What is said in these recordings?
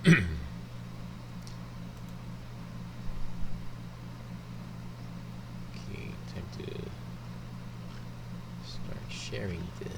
time to start sharing this.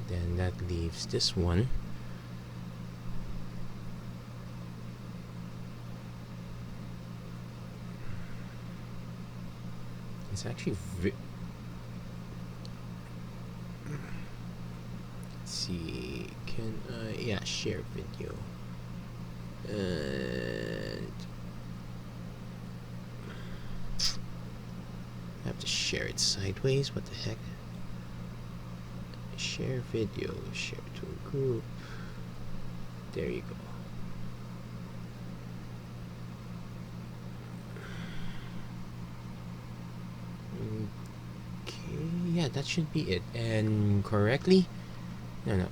Then that leaves this one. It's actually let's see, can I, yeah, share video. And I have to share it sideways, what the heck? Share video, share to a group. There you go. Okay, yeah, that should be it. And correctly? No.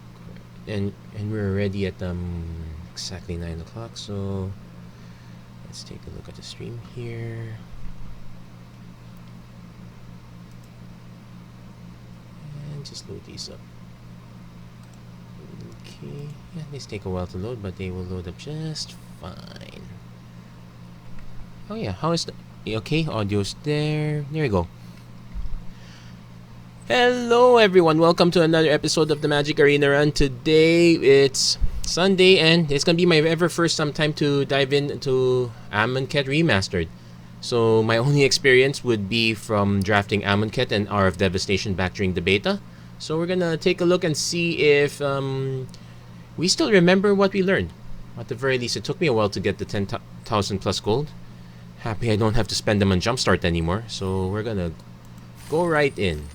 And we're already at exactly 9 o'clock, so let's take a look at the stream here. Just load these up. Okay, yeah, these take a while to load, but they will load up just fine. Oh yeah, how is the okay? Audio's there. There you go. Hello everyone, welcome to another episode of the Magic Arena Run. Today it's Sunday and it's gonna be my ever first time to dive into Amonkhet Remastered. So my only experience would be from drafting Amonkhet and Hour of Devastation back during the beta. So we're gonna take a look and see if we still remember what we learned. At the very least, it took me a while to get the 10,000 plus gold. Happy I don't have to spend them on Jumpstart anymore. So we're gonna go right in.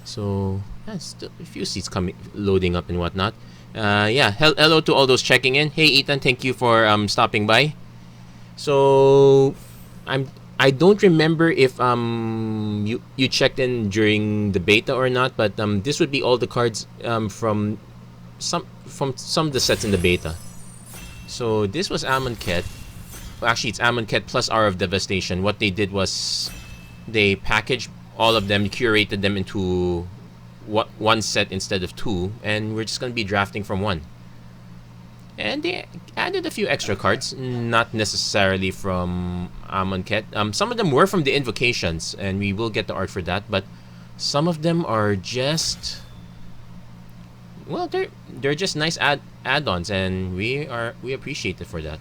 So yeah, still a few seats coming, loading up and whatnot. Yeah, hello to all those checking in. Hey Ethan, thank you for stopping by. So I don't remember if you checked in during the beta or not, but this would be all the cards from some of the sets in the beta. So this was Amonkhet. Well, actually, it's Amonkhet plus Hour of Devastation. What they did was they packaged all of them, curated them into one set instead of two, and we're just gonna be drafting from one. And they added a few extra cards, not necessarily from Amonkhet. Some of them were from the invocations, and we will get the art for that. But some of them are just, well, they're just nice add-ons, and we appreciate it for that.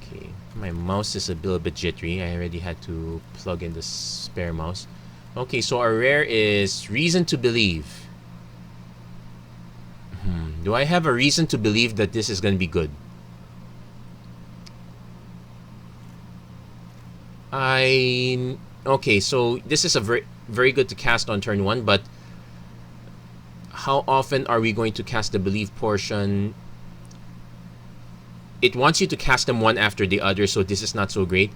Okay, my mouse is a little bit jittery. I already had to plug in the spare mouse. Okay, so our rare is Reason to Believe. Do I have a reason to believe that this is going to be good? Okay, so this is a very good to cast on turn 1, but how often are we going to cast the believe portion? It wants you to cast them one after the other, so this is not so great.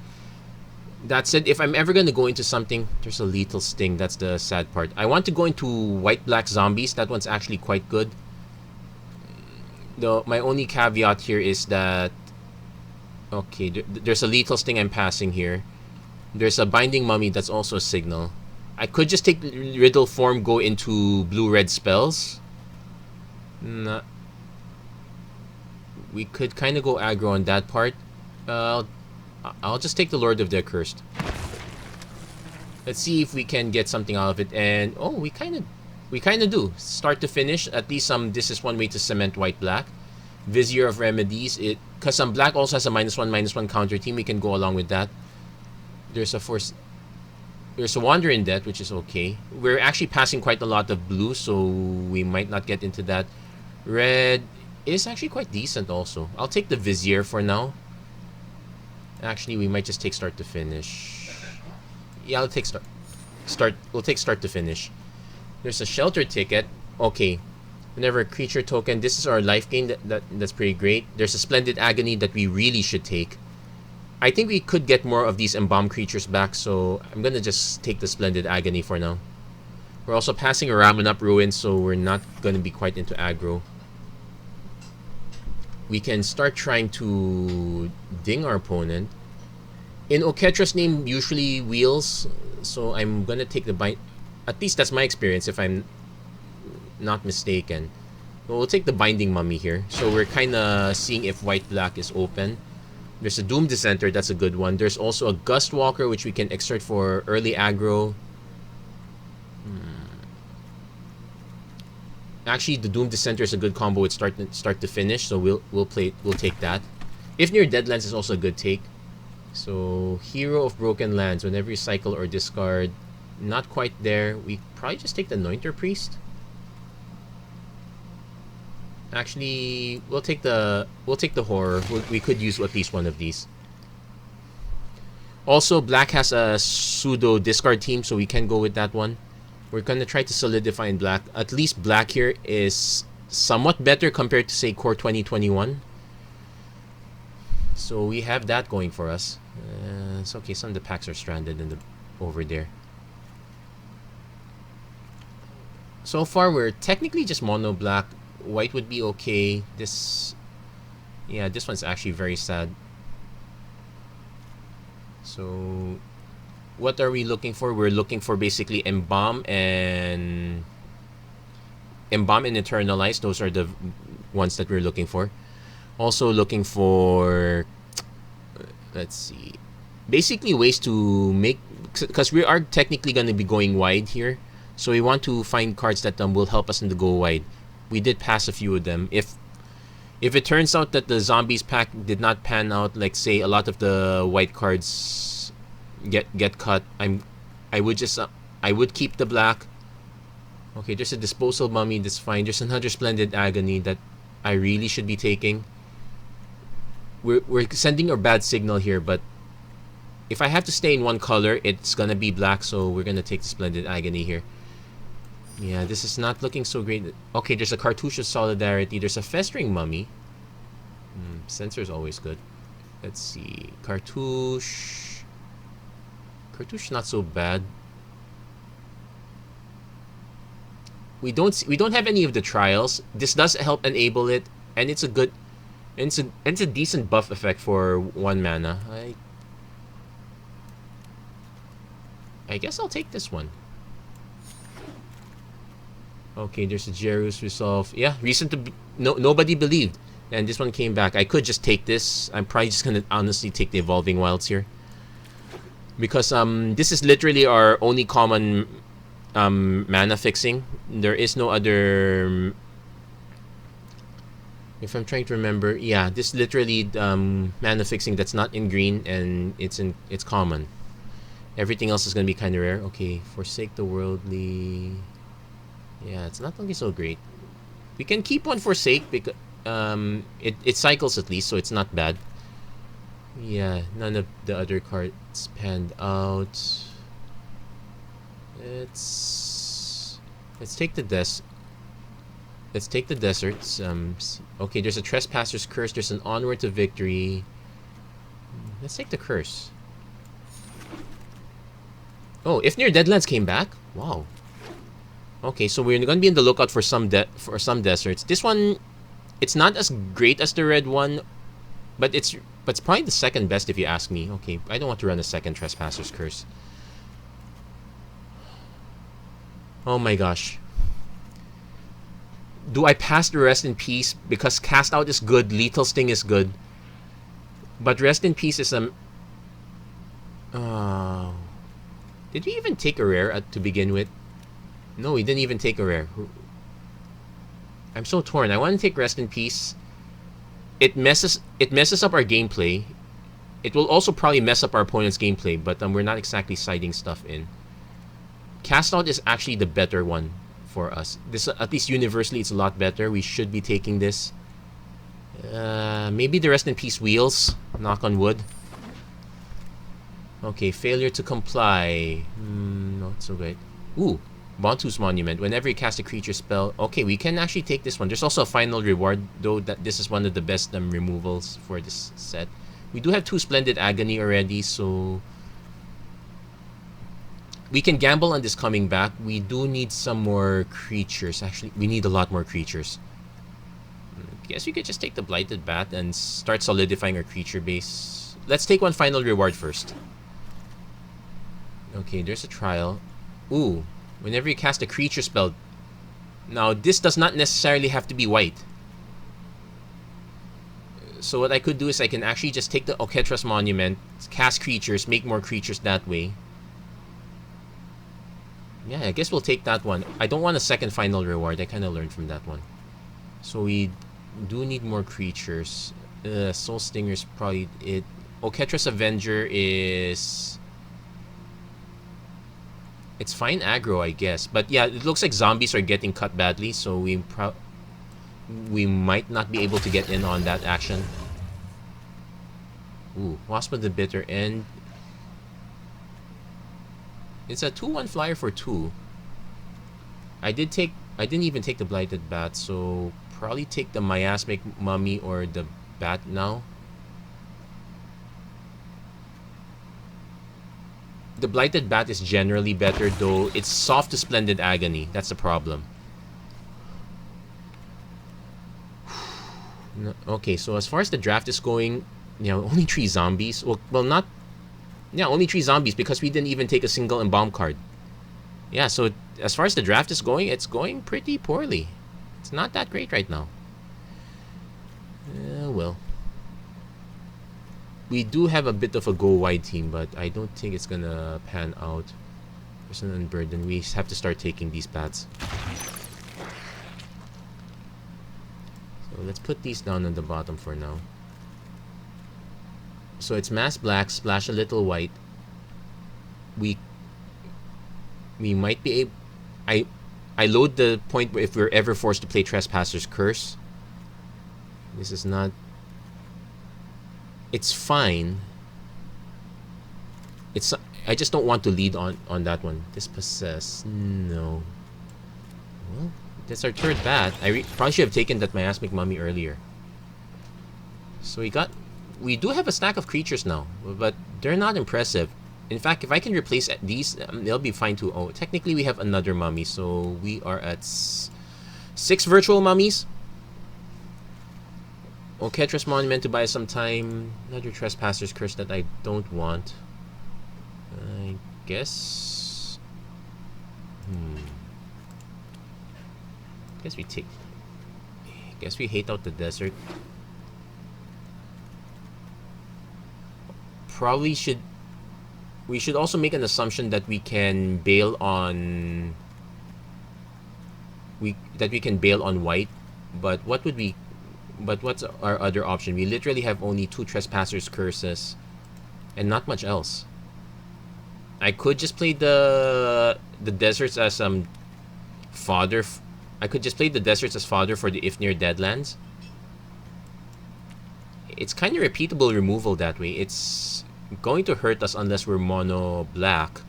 That said, if I'm ever going to go into something, there's a lethal sting. That's the sad part. I want to go into white-black zombies. That one's actually quite good. My only caveat here is that okay, there's a lethal sting I'm passing here. There's a binding mummy that's also a signal. I could just take riddle form, go into blue-red spells. Nah, we could kind of go aggro on that part. I'll just take the Lord of the Accursed. Let's see if we can get something out of it. And oh, we kind of do. Start to finish. At least this is one way to cement white-black. Vizier of Remedies. Because black also has a -1/-1 counter team. We can go along with that. There's a Wander in Debt, which is okay. We're actually passing quite a lot of blue, so we might not get into that. Red is actually quite decent also. I'll take the Vizier for now. Actually, we might just take start to finish. Yeah, I'll take we'll take start to finish. There's a Shelter ticket. Okay. Whenever a creature token, this is our life gain. That's pretty great. There's a Splendid Agony that we really should take. I think we could get more of these embalmed creatures back, so I'm gonna just take the Splendid Agony for now. We're also passing a Ramen Up Ruin, so we're not gonna be quite into aggro. We can start trying to ding our opponent. In Oketra's name, usually wheels, so I'm gonna take the bind. At least that's my experience, if I'm not mistaken. But we'll take the Binding Mummy here. So we're kind of seeing if white-black is open. There's a Doom Dissenter, that's a good one. There's also a Gust Walker, which we can exert for early aggro. Actually, the Doom Dissenter is a good combo with start to finish, so we'll take that. If Near Deadlands is also a good take. So Hero of Broken Lands, whenever you cycle or discard, not quite there. We probably just take the Anointer Priest. Actually, we'll take the Horror. We could use at least one of these. Also, black has a pseudo discard team, so we can go with that one. We're gonna try to solidify in black. At least black here is somewhat better compared to, say, Core 2021. So we have that going for us. It's okay. Some of the packs are stranded over there. So far, we're technically just mono black. White would be okay. This one's actually very sad. So, what are we looking for? We're looking for basically Embalm and Eternalize. Those are the ones that we're looking for. Also looking for, let's see, basically ways to make, because we are technically going to be going wide here. So we want to find cards that will help us in the go wide. We did pass a few of them. If it turns out that the zombies pack did not pan out, like say a lot of the white cards get cut, I would keep the black. Okay, there's a Disposal Mummy, that's fine. There's another Splendid Agony that I really should be taking. We're sending a bad signal here, but if I have to stay in one color, it's gonna be black, so we're gonna take the Splendid Agony here. Yeah, this is not looking so great. Okay, there's a Cartouche of Solidarity. There's a Festering Mummy. Censor's always good. Let's see. Cartouche not so bad. We don't have any of the trials. This does help enable it, and it's a decent buff effect for 1 mana. I guess I'll take this one. Okay, there's a Jerus Resolve. Yeah, nobody believed, and this one came back. I could just take this. I'm probably just gonna honestly take the Evolving Wilds here, because this is literally our only common mana fixing. There is no other. If I'm trying to remember, yeah, this literally mana fixing that's not in green, and it's common. Everything else is gonna be kind of rare. Okay, Forsake the Worldly. Yeah, it's not looking so great. We can keep one Forsake because it cycles at least, so it's not bad. Yeah, none of the other cards panned out. Let's take the deserts. Okay, there's a Trespasser's Curse. There's an Onward to Victory. Let's take the Curse. Oh, If Near Deadlands came back. Wow. Okay, so we're gonna be in the lookout for some deserts. This one It's not as great as the red one, but it's probably the second best if you ask me. Okay, I don't want to run a second Trespasser's Curse. Oh my gosh. Do I pass the Rest in Peace? Because Cast Out is good, Lethal Sting is good. But Rest in Peace is a... did we even take a rare to begin with? No, we didn't even take a rare. I'm so torn. I want to take Rest in Peace. It messes up our gameplay. It will also probably mess up our opponent's gameplay, but we're not exactly siding stuff in. Cast Out is actually the better one for us. This, at least universally, it's a lot better. We should be taking this. Maybe the Rest in Peace Wheels. Knock on wood. Okay, failure to comply. Not so great. Ooh, Bantu's Monument. Whenever you cast a creature spell. Okay, we can actually take this one. There's also a final reward, though that this is one of the best removals for this set. We do have 2 Splendid Agony already, so we can gamble on this coming back. We do need some more creatures. Actually, we need a lot more creatures. I guess we could just take the Blighted Bat and start solidifying our creature base. Let's take one final reward first. Okay, there's a trial. Ooh, whenever you cast a creature spell. Now, this does not necessarily have to be white. So what I could do is I can actually just take the Amonkhet Monument, cast creatures, make more creatures that way. Yeah, I guess we'll take that one. I don't want a second final reward. I kind of learned from that one. So we do need more creatures. Soul Stinger's probably it. Amonkhet Avenger is... It's fine aggro, I guess. But yeah, it looks like zombies are getting cut badly, so we might not be able to get in on that action. Ooh, Wasp of the Bitter End. It's a 2/1 flyer for 2. I didn't even take the Blighted Bat, so probably take the Miasmic Mummy or the Bat now. The Blighted Bat is generally better, though it's soft to Splendid Agony. That's the problem. No, okay, so as far as the draft is going, only 3 zombies. Well, not... Yeah, only 3 zombies because we didn't even take a single Embalm card. Yeah, so as far as the draft is going, it's going pretty poorly. It's not that great right now. Well. We do have a bit of a go-wide team, but I don't think it's gonna pan out. Person Unburdened. We have to start taking these bats. So let's put these down on the bottom for now. So it's mass black, splash a little white. We might be able... I load the point where if we're ever forced to play Trespasser's Curse. This is not... It's fine. It's... I just don't want to lead on that one. Dispossess. No. Well, that's our third bat. I probably should have taken that Miasmic Mummy earlier. So we do have a stack of creatures now, but they're not impressive. In fact, if I can replace these, they'll be fine too. Oh, technically we have another mummy, so we are at 6 virtual mummies. Amonkhet Monument to buy some time. Another Trespasser's Curse that I don't want. I guess... Guess we take... Guess we hate out the desert. Probably should... We should also make an assumption that we can bail on... That we can bail on white. But what would we... But what's our other option? We literally have only 2 Trespasser's Curses. And not much else. I could just play the deserts as fodder. I could just play the deserts as fodder for the Ifnir Deadlands. It's kind of repeatable removal that way. It's going to hurt us unless we're mono black.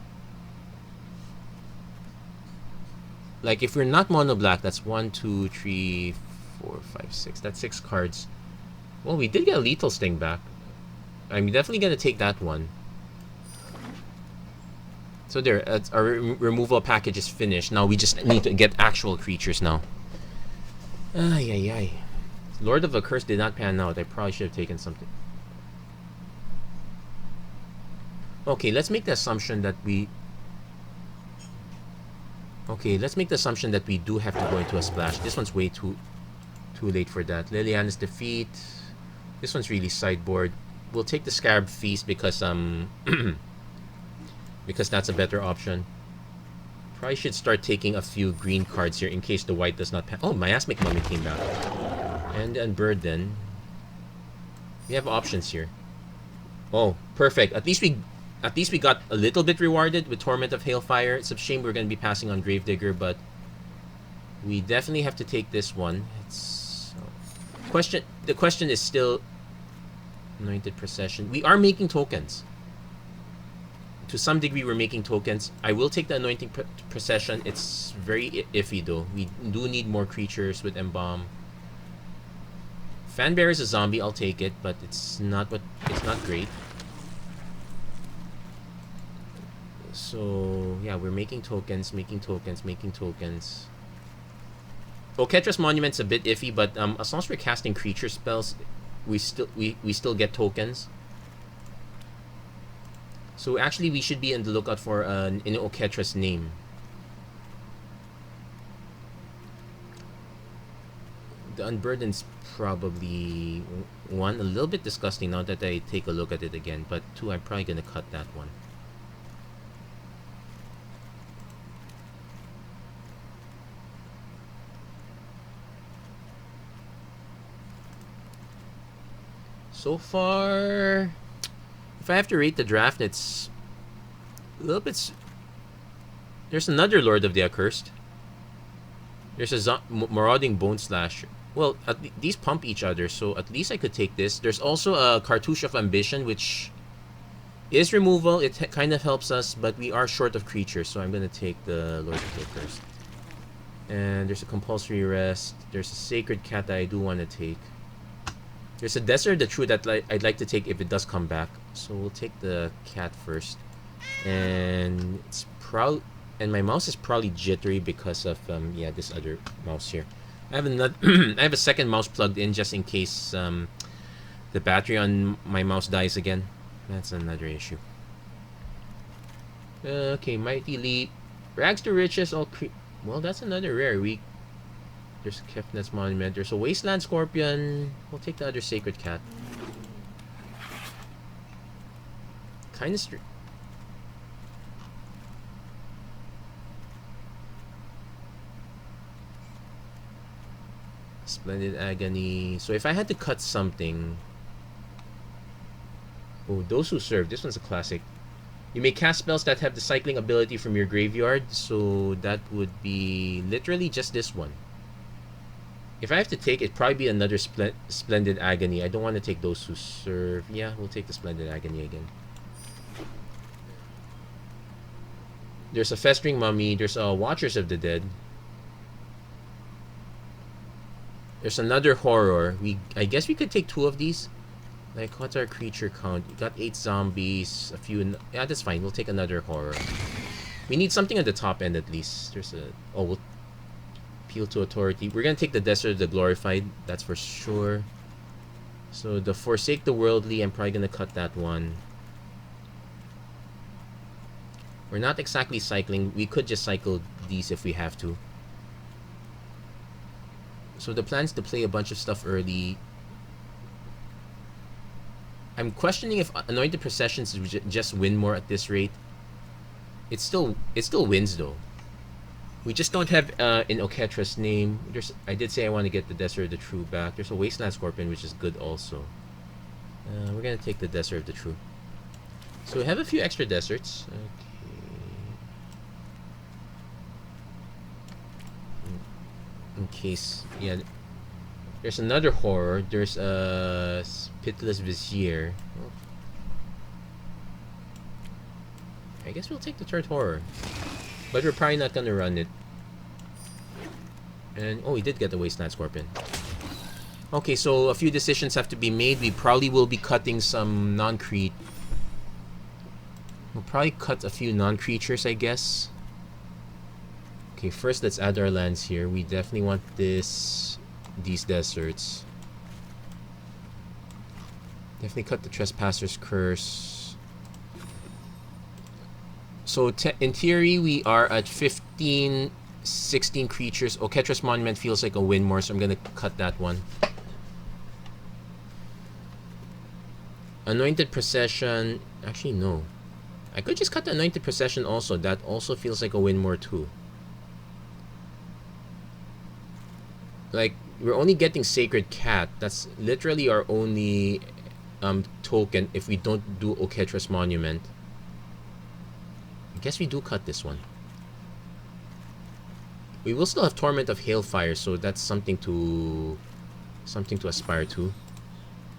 Like if we're not mono black, that's 1, 2, 3, 4, 5, 6. That's 6 cards. Well, we did get a Lethal Sting back. I'm definitely gonna take that one. So there, our removal package is finished. Now we just need to get actual creatures now. Ay, ay, ay. Lord of the Curse did not pan out. I probably should have taken something. Okay, let's make the assumption that we... Okay, let's make the assumption that we do have to go into a splash. This one's way too late for that. Liliana's Defeat. This one's really sideboard. We'll take the Scarab Feast because because that's a better option. Probably should start taking a few green cards here in case the white does not pan. Oh, Miasmic Mummy came back. And Burden. We have options here. Oh, perfect. At least we got a little bit rewarded with Torment of Hailfire. It's a shame we're going to be passing on Gravedigger, but we definitely have to take this one. The question is still Anointed Procession. We are making tokens. To some degree, we're making tokens. I will take the Anointing Procession. It's very iffy, though. We do need more creatures with Embalm. Fanbearer is a zombie. I'll take it, but it's not great. So yeah, we're making tokens. Oketra's Monument's a bit iffy, but as long as we're casting creature spells, we still get tokens. So actually, we should be on the lookout for in Oketra's name. The Unburden's probably one, a little bit disgusting now that I take a look at it again, but two, I'm probably gonna cut that one. So far, if I have to rate the draft, it's a little bit... There's another Lord of the Accursed. There's a Marauding Bone Slasher. Well, these pump each other, so at least I could take this. There's also a Cartouche of Ambition, which is removal. It kind of helps us, but we are short of creatures, so I'm going to take the Lord of the Accursed. And there's a Compulsory Rest. There's a Sacred Cat that I do want to take. There's a Desert of the True that I'd like to take if it does come back. So we'll take the cat first. And it's and my mouse is probably jittery because of yeah, this other mouse here. I have another I have a second mouse plugged in just in case the battery on my mouse dies again. That's another issue. Okay, Mighty Leap. Rags to Riches. Well, that's another rare. There's a Kefnet's Monument. There's a Wasteland Scorpion. We'll take the other Sacred Cat. Kind of Splendid Agony. So if I had to cut something... Oh, Those Who Serve. This one's a classic. You may cast spells that have the cycling ability from your graveyard. So that would be literally just this one. If I have to take, it'd probably be another Splendid Agony. I don't want to take Those Who Serve. Yeah, we'll take the Splendid Agony again. There's a Festering Mummy. There's a Watchers of the Dead. There's another Horror. I guess we could take two of these. Like, what's our creature count? We got 8 zombies, a few... Yeah, that's fine. We'll take another Horror. We need something at the top end at least. There's a... Oh, we'll... Appeal to Authority. We're gonna take the Desert of the Glorified. That's for sure. So, the Forsake the Worldly, I'm probably gonna cut that one. We're not exactly cycling. We could just cycle these if we have to. So the plan is to play a bunch of stuff early. I'm questioning if Anointed Processions just win more at this rate. It still wins though. We just don't have in Oketra's name. I did say I want to get the Desert of the True back. There's a Wasteland Scorpion, which is good also. We're gonna take the Desert of the True. So we have a few extra deserts. Okay. In case, yeah. There's another Horror. There's a Pitiless Vizier. Oh. I guess we'll take the third Horror. But we're probably not gonna run it. And, oh, we did get the Wasteland Scorpion. Okay, so a few decisions have to be made. We probably will be cutting some non-creat. We'll probably cut a few non-creatures, I guess. Okay, first let's add our lands here. We definitely want these deserts. Definitely cut the Trespasser's Curse. So in theory, we are at 15, 16 creatures. Oketra's Monument feels like a win more, so I'm gonna cut that one. Anointed Procession. Actually, no. I could just cut the Anointed Procession also. That also feels like a win more too. Like, we're only getting Sacred Cat. That's literally our only token if we don't do Oketra's Monument. I guess we do cut this one. We will still have Torment of Hailfire, so that's something to aspire to.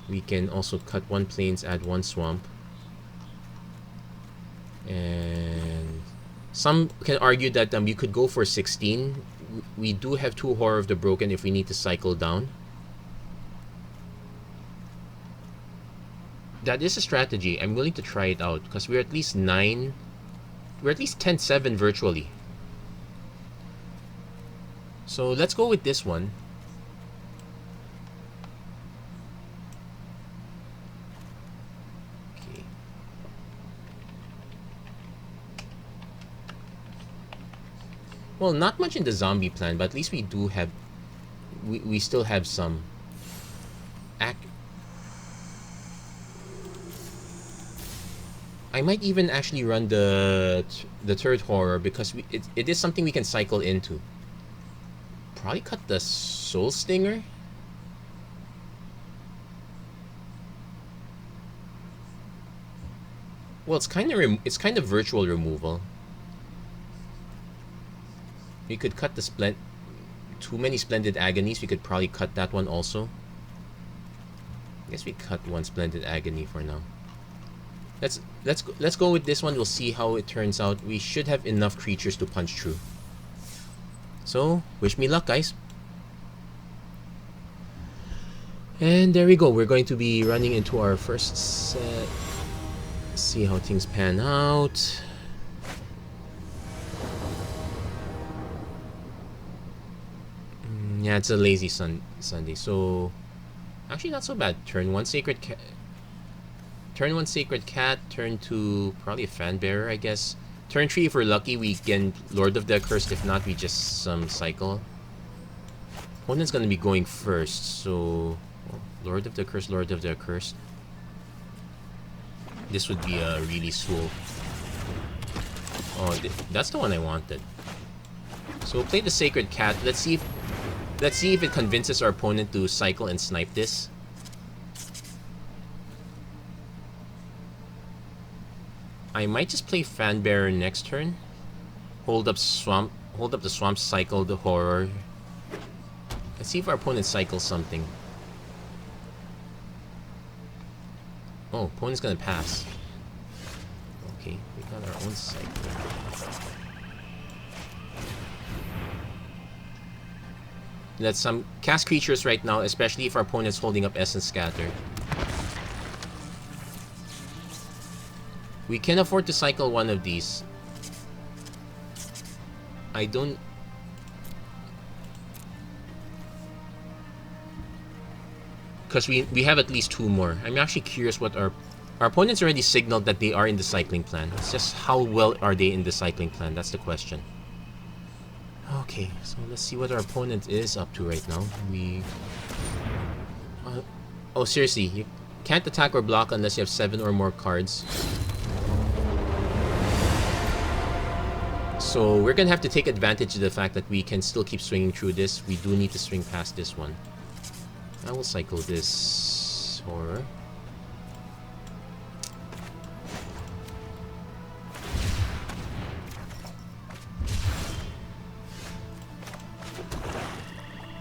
We can also cut one Plains, add one Swamp. And some can argue that you could go for 16. We do have 2 Horror of the Broken if we need to cycle down. That is a strategy. I'm willing to try it out because we're at least 9. We're at least 10-7 virtually. So let's go with this one. Okay. Well, not much in the zombie plan, but at least we do have... We still have some... I might even actually run the third horror because it is something we can cycle into. Probably cut the Soul Stinger. Well, it's kind of virtual removal. We could cut the too many Splendid Agonies. We could probably cut that one also. I guess we cut one Splendid Agony for now. Let's go with this one. We'll see how it turns out. We should have enough creatures to punch through. So, wish me luck, guys. And there we go. We're going to be running into our first set. See how things pan out. Yeah, it's a lazy Sunday. So, actually not so bad. Turn 1 Sacred Cat. Turn 1 Sacred Cat, turn 2 probably a Fan Bearer, I guess. Turn 3 if we're lucky, we can Lord of the Accursed. If not, we just cycle. Opponent's gonna be going first, so Lord of the Accursed, Lord of the Accursed. This would be a really swoop. Oh, that's the one I wanted. So we'll play the Sacred Cat. Let's see if it convinces our opponent to cycle and snipe this. I might just play Fan Bearer next turn. Hold up the swamp, cycle the horror. Let's see if our opponent cycles something. Oh, opponent's gonna pass. Okay, we got our own cycle. Let's cast creatures right now, especially if our opponent's holding up Essence Scatter. We can afford to cycle one of these. I don't... Because we have at least 2 more. I'm actually curious what our opponents already signaled that they are in the cycling plan. It's just how well are they in the cycling plan? That's the question. Okay, so let's see what our opponent is up to right now. Oh, seriously, you can't attack or block unless you have 7 or more cards. So we're gonna have to take advantage of the fact that we can still keep swinging through this. We do need to swing past this one. I will cycle this horror.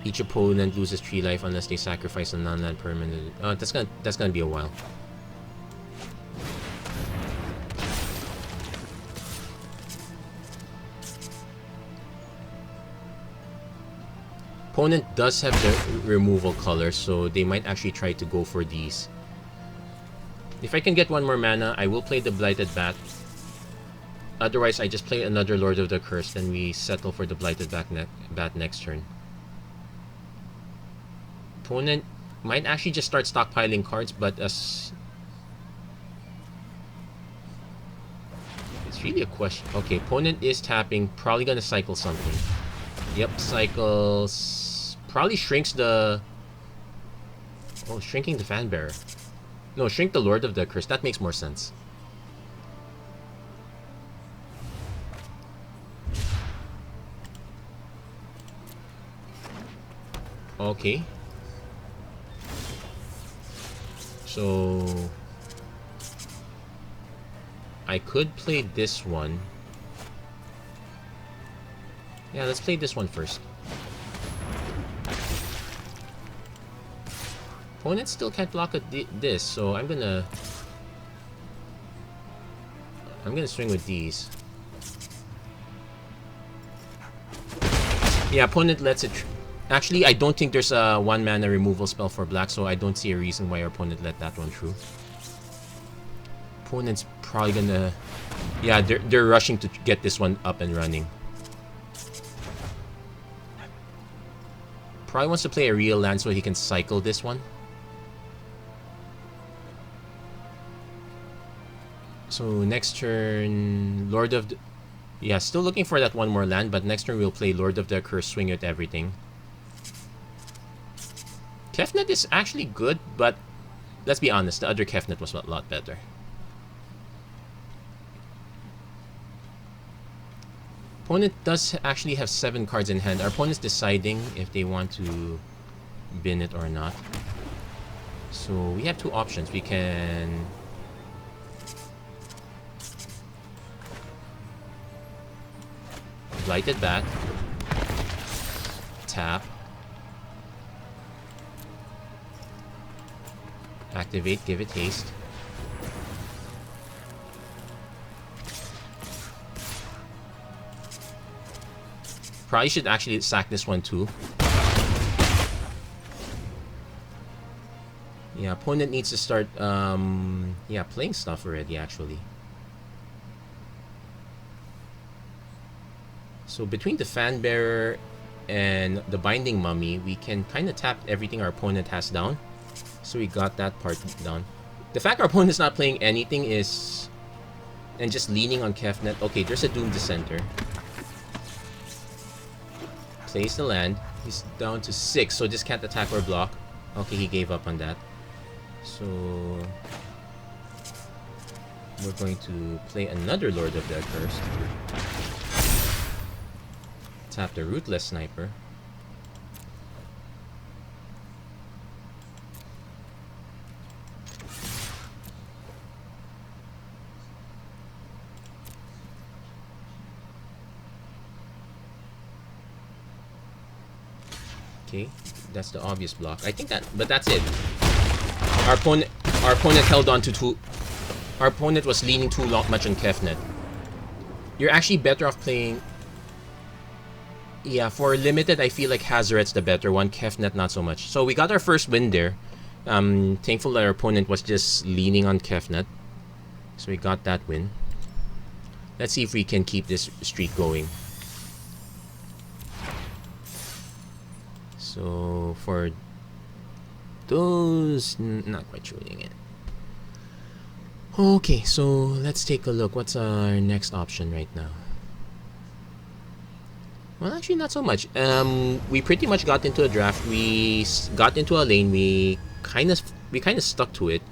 Each opponent loses 3 life unless they sacrifice a non-land permanent. That's gonna be a while. Opponent does have the removal color, so they might actually try to go for these. If I can get 1 more mana, I will play the Blighted Bat. Otherwise, I just play another Lord of the Curse, and we settle for the Blighted Bat next turn. Opponent Might actually just start stockpiling cards, but as it's really a question. Okay, opponent is tapping, probably gonna cycle something. Yep, cycles. Probably shrinks the. Oh, shrinking the fan bearer. No, shrink the Lord of the Curse. That makes more sense. Okay. So I could play this one. Yeah, let's play this one first. Opponent still can't block this, so I'm gonna swing with these. Yeah, opponent lets it. Actually, I don't think there's a 1 mana removal spell for black, so I don't see a reason why our opponent let that one through. Opponent's probably gonna. Yeah, they're rushing to get this one up and running. Probably wants to play a real land so he can cycle this one. So next turn, Lord of the... Yeah, still looking for that one more land, but next turn we'll play Lord of the Curse, swing at everything. Kefnet is actually good, but let's be honest, the other Kefnet was a lot better. Opponent does actually have 7 cards in hand. Our opponent's deciding if they want to bin it or not. So we have 2 options. We can... Blighted Bat. Tap. Activate, give it haste. Probably should actually sack this one too. Yeah, opponent needs to start playing stuff already actually. So between the Fan Bearer and the Binding Mummy, we can kind of tap everything our opponent has down. So we got that part down. The fact our opponent's not playing anything is... and just leaning on Kefnet. Okay, there's a Doom Dissenter. Plays the land. He's down to 6, so just can't attack or block. Okay, he gave up on that. So... we're going to play another Lord of the Accursed. Tap the Rootless Sniper. Okay, that's the obvious block. I think that, but that's it. Our opponent held on to 2. Our opponent was leaning too much on Kefnet. You're actually better off playing... Yeah, for limited, I feel like Hazoret's the better one. Kefnet, not so much. So we got our first win there. Thankful that our opponent was just leaning on Kefnet. So we got that win. Let's see if we can keep this streak going. So for those, not quite showing it. Okay, so let's take a look. What's our next option right now? Well, actually, not so much. We pretty much got into a draft. We got into a lane. We kind of stuck to it.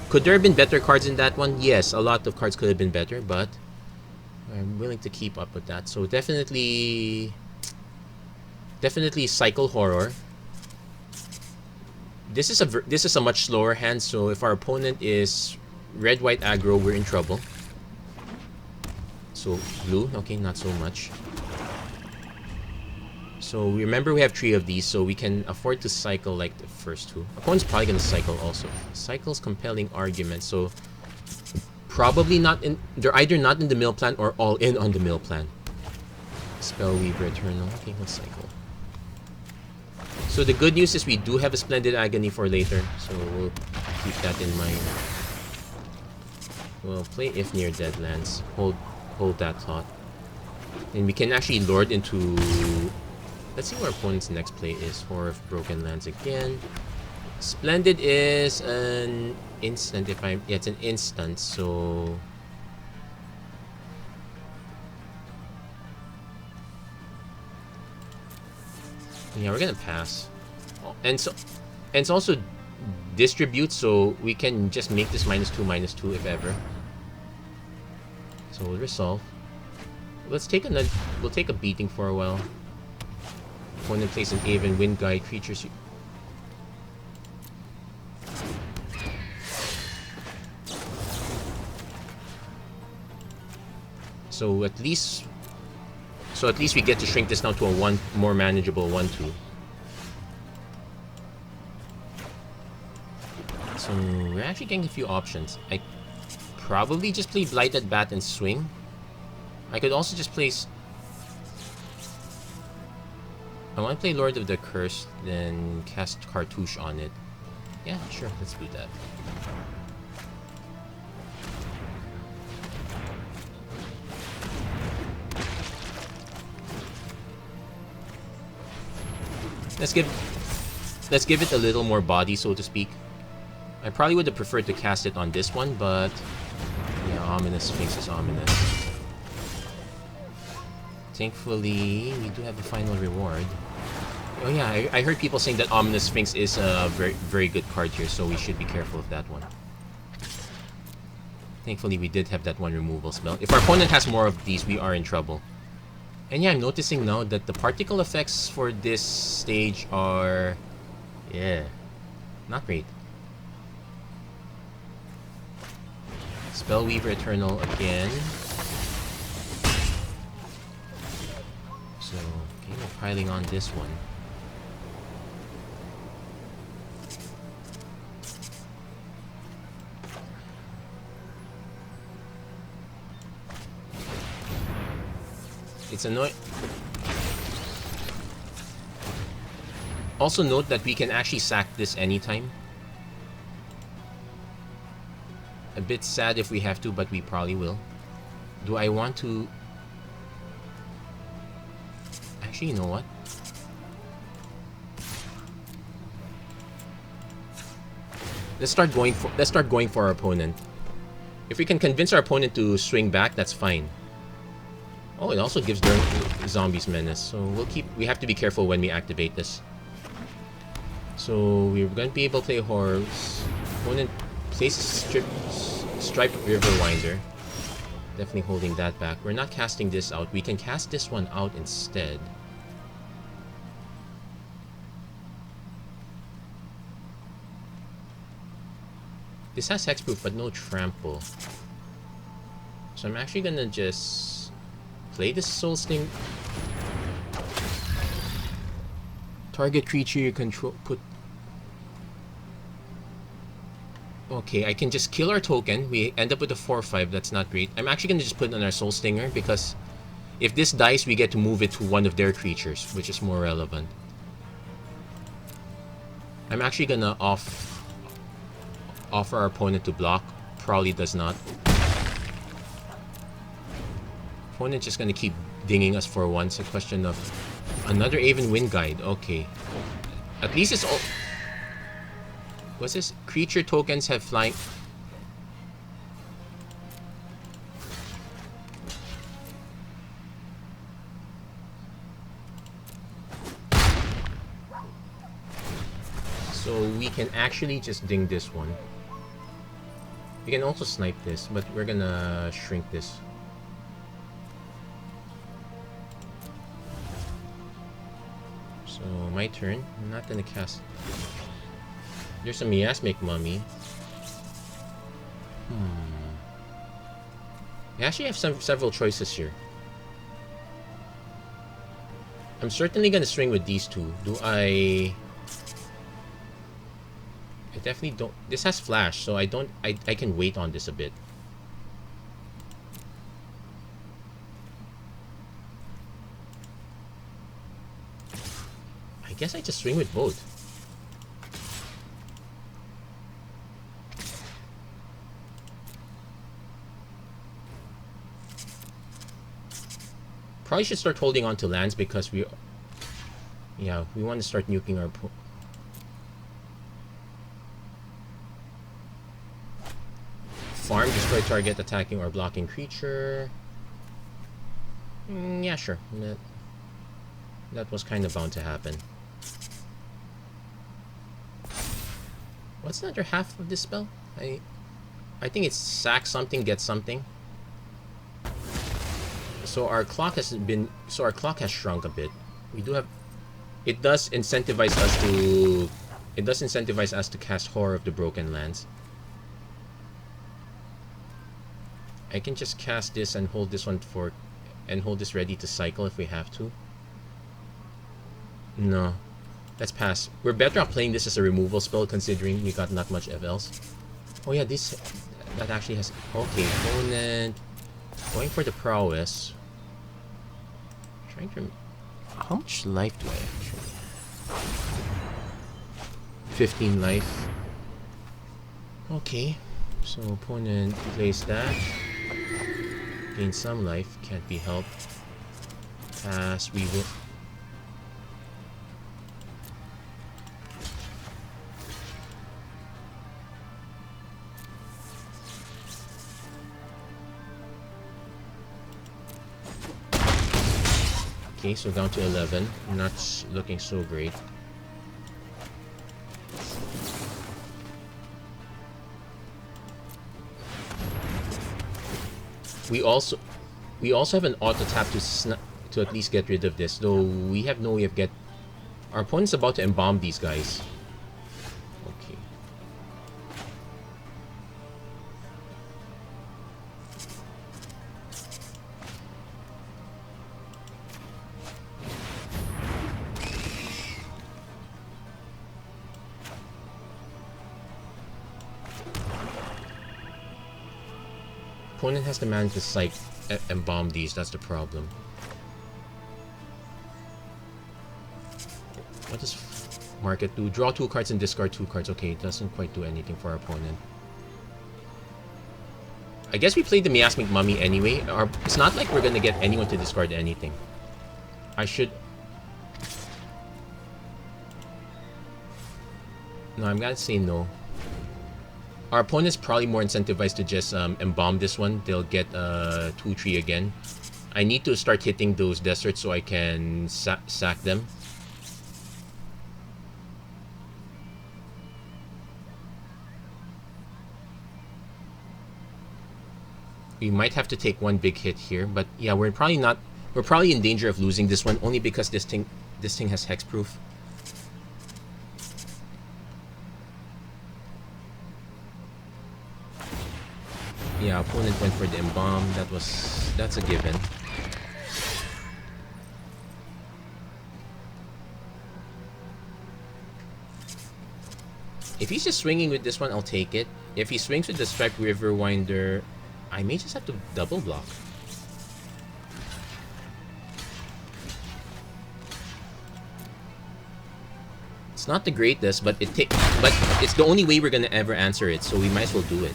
Could there have been better cards in that one? Yes, a lot of cards could have been better, but I'm willing to keep up with that. So definitely cycle horror. This is a much slower hand. So if our opponent is red-white aggro, we're in trouble. So blue, okay, not so much. So remember we have 3 of these, so we can afford to cycle like the first 2. Opponent's probably gonna cycle also. Cycle's compelling argument, so probably not in. They're either not in the mill plan or all in on the mill plan. Spellweaver Eternal. Okay, let's cycle. So the good news is we do have a Splendid Agony for later, so we'll keep that in mind. We'll play If Near Deadlands. Hold that thought. And we can actually lord into... Let's see what our opponent's next play is. Horror of Broken Lands again. Splendid is an instant. Yeah, it's an instant. So yeah, we're gonna pass. And it's also distribute, so we can just make this -2/-2 if ever. So we'll resolve. Let's take another. We'll take a beating for a while. Opponent plays an Aven Wind Guide creatures. So at least we get to shrink this down to a one more manageable 1/2. So we're actually getting a few options. I probably just play Blighted Bat and swing. I could also just place. I want to play Lord of the Curse, then cast Cartouche on it. Yeah, sure, let's do that. Let's give it a little more body, so to speak. I probably would have preferred to cast it on this one, but yeah, Ominous Sphinx is ominous. Thankfully, we do have a final reward. Oh yeah, I heard people saying that Ominous Sphinx is a very, very good card here, so we should be careful of that one. Thankfully, we did have that one removal spell. If our opponent has more of these, we are in trouble. And yeah, I'm noticing now that the particle effects for this stage are... yeah, not great. Spellweaver Eternal again. So, okay, we're piling on this one. It's annoying. Also note that we can actually sack this anytime. A bit sad if we have to, but we probably will. Do I want to... actually, you know what? Let's start going for our opponent. If we can convince our opponent to swing back, that's fine. Oh, it also gives their zombies menace, so we have to be careful when we activate this. So we're going to be able to play horrors. Opponent places Striped Riverwinder. Definitely holding that back. We're not casting this out. We can cast this one out instead. This has hexproof, but no trample. So I'm actually gonna just play this Soul Sting. Target creature you control. Okay, I can just kill our token. We end up with a 4/5. That's not great. I'm actually gonna just put it on our Soul Stinger because if this dies, we get to move it to one of their creatures, which is more relevant. I'm actually gonna offer our opponent to block. Probably does not. Opponent's just gonna keep dinging us for once. A question of another Aven Wind Guide. Okay, at least it's all. What's this? Creature tokens have flying. So we can actually just ding this one. We can also snipe this, but we're gonna shrink this. So my turn. I'm not gonna cast. There's a Miasmic Mummy. I actually have several choices here. I'm certainly gonna swing with these two. Do I definitely don't. This has flash, so I can wait on this a bit. I guess I just swing with both. Probably should start holding on to lands because we want to start nuking our farm, destroy target attacking or blocking creature. Yeah, sure. That was kind of bound to happen. What's the other half of this spell? I think it's sack something, get something. So our clock has shrunk a bit. We do have. It does incentivize us to cast Horror of the Broken Lands. I can just cast this and hold this ready to cycle if we have to. No. Let's pass. We're better off playing this as a removal spell considering we got not much else. Oh yeah, that actually has... Okay, opponent... Going for the prowess. Trying to... How much life do I actually have? 15 life. Okay. So opponent plays that. Gain some life. Can't be helped. Pass. We will... Okay, so down to 11. Not looking so great. We also have an auto tap to at least get rid of this, though we have no way of get. Our opponent's about to embalm these guys. Okay. Opponent has to manage to embalm these, that's the problem. What does Market do? Draw 2 cards and discard 2 cards. Okay, it doesn't quite do anything for our opponent. I guess we played the Miasmic Mummy anyway. It's not like we're gonna get anyone to discard anything. I should... No, I'm gonna say no. Our opponent's probably more incentivized to just embalm this one. They'll get 2-3 again. I need to start hitting those deserts so I can sack them. We might have to take one big hit here, but yeah, we're probably in danger of losing this one only because this thing has hexproof. Yeah, opponent went for the embalm. That's a given. If he's just swinging with this one, I'll take it. If he swings with the Striped Riverwinder, I may just have to double block. It's not the greatest, but it's the only way we're gonna ever answer it, so we might as well do it.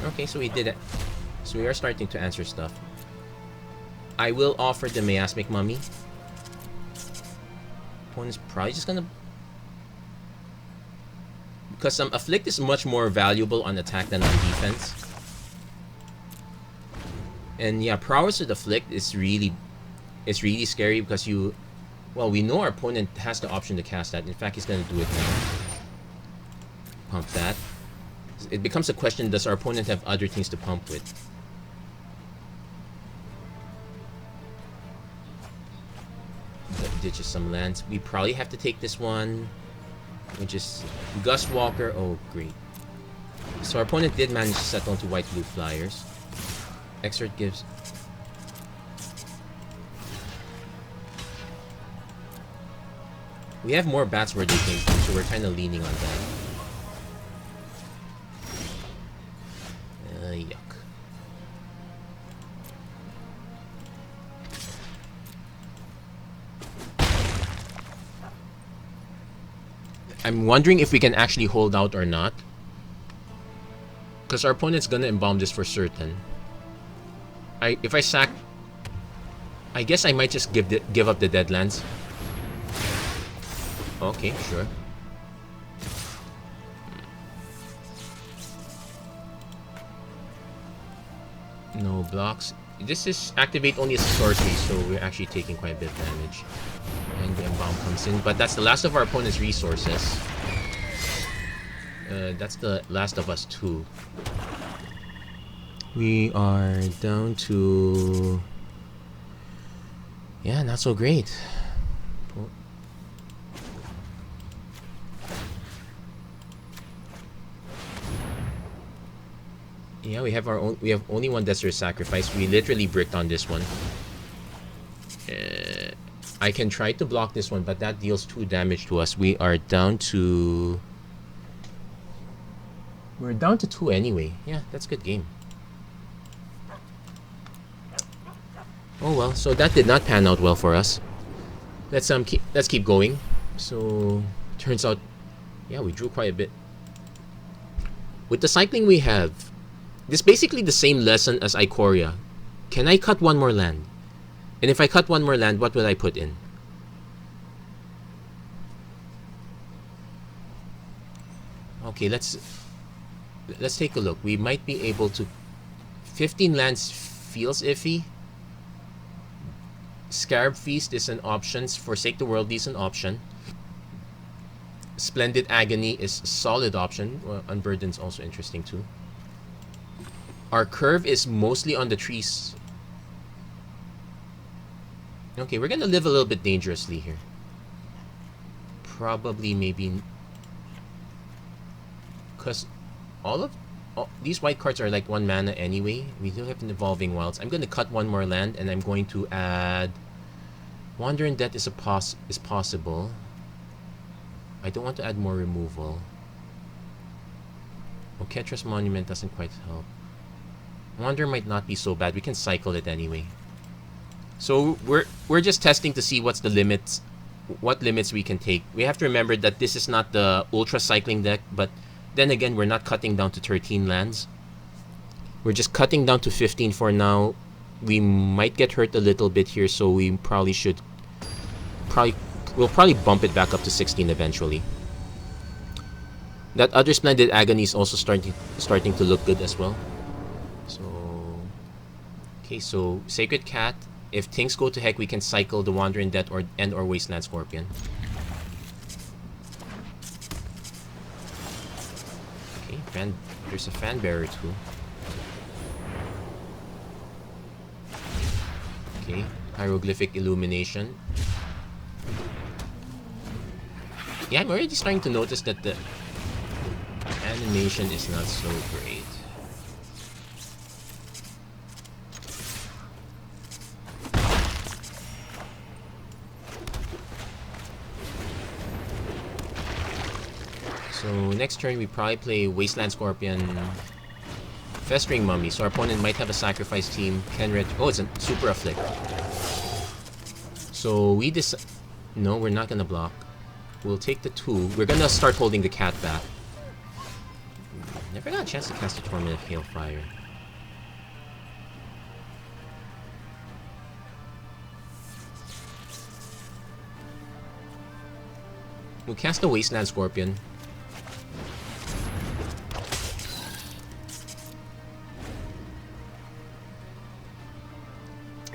Okay, so we did it. So we are starting to answer stuff. I will offer the Miasmic Mummy. Opponent's probably just gonna... Because Afflict is much more valuable on attack than on defense. And yeah, Prowess with Afflict is really scary because you... Well, we know our opponent has the option to cast that. In fact, he's gonna do it now. Pump that. It becomes a question, does our opponent have other things to pump with? Ditches some lands. We probably have to take this one. We just... Gust Walker. Oh, great. So our opponent did manage to settle into white-blue flyers. Exert gives... We have more bats where they came from, so we're kind of leaning on that. Yuck. I'm wondering if we can actually hold out or not. Because our opponent's gonna embalm this for certain. If I sack... I guess I might just give up the Deadlands. Okay, sure. No blocks. This is activate only as a sorcery, so we're actually taking quite a bit of damage. And the embalm comes in, but that's the last of our opponent's resources. That's the last of us too. We are down to... yeah, not so great. Yeah, we have our own. We have only one Desert Sacrifice. We literally bricked on this one. I can try to block this one, but that deals 2 damage to us. We are down to... we're down to 2 anyway. Yeah, that's a good game. Oh well, so that did not pan out well for us. Let's keep going. So turns out, yeah, we drew quite a bit. With the cycling we have, this is basically the same lesson as Ikoria. Can I cut one more land? And if I cut one more land, what will I put in? Okay, let's take a look. We might be able to... 15 lands feels iffy. Scarab Feast is an option. Forsake the Worldly is an option. Splendid Agony is a solid option. Well, Unburden's also interesting too. Our curve is mostly on the trees. Okay, we're gonna live a little bit dangerously here. Probably, maybe... because all these white cards are like 1 mana anyway. We do have an Evolving Wilds. I'm gonna cut one more land, and I'm going to add... Wandering Death is possible. I don't want to add more removal. Oketras Monument doesn't quite help. Wander might not be so bad. We can cycle it anyway. So we're just testing to see what's the limits, what limits we can take. We have to remember that this is not the ultra cycling deck, but then again, we're not cutting down to 13 lands. We're just cutting down to 15 for now. We might get hurt a little bit here, so we probably should... we'll probably bump it back up to 16 eventually. That other Splendid Agony is also starting to look good as well. So... okay, so Sacred Cat. If things go to heck, we can cycle the Wandering Death or Wasteland Scorpion. Okay, there's a Fan Bearer too. Okay, Hieroglyphic Illumination. Yeah, I'm already starting to notice that the animation is not so great. So next turn we probably play Wasteland Scorpion, Festering Mummy. So our opponent might have a sacrifice team. Oh, it's a Super Afflict. So we no, we're not gonna block. We'll take the 2. We're gonna start holding the cat back. Never got a chance to cast a Torment of Hailfire. We'll cast the Wasteland Scorpion.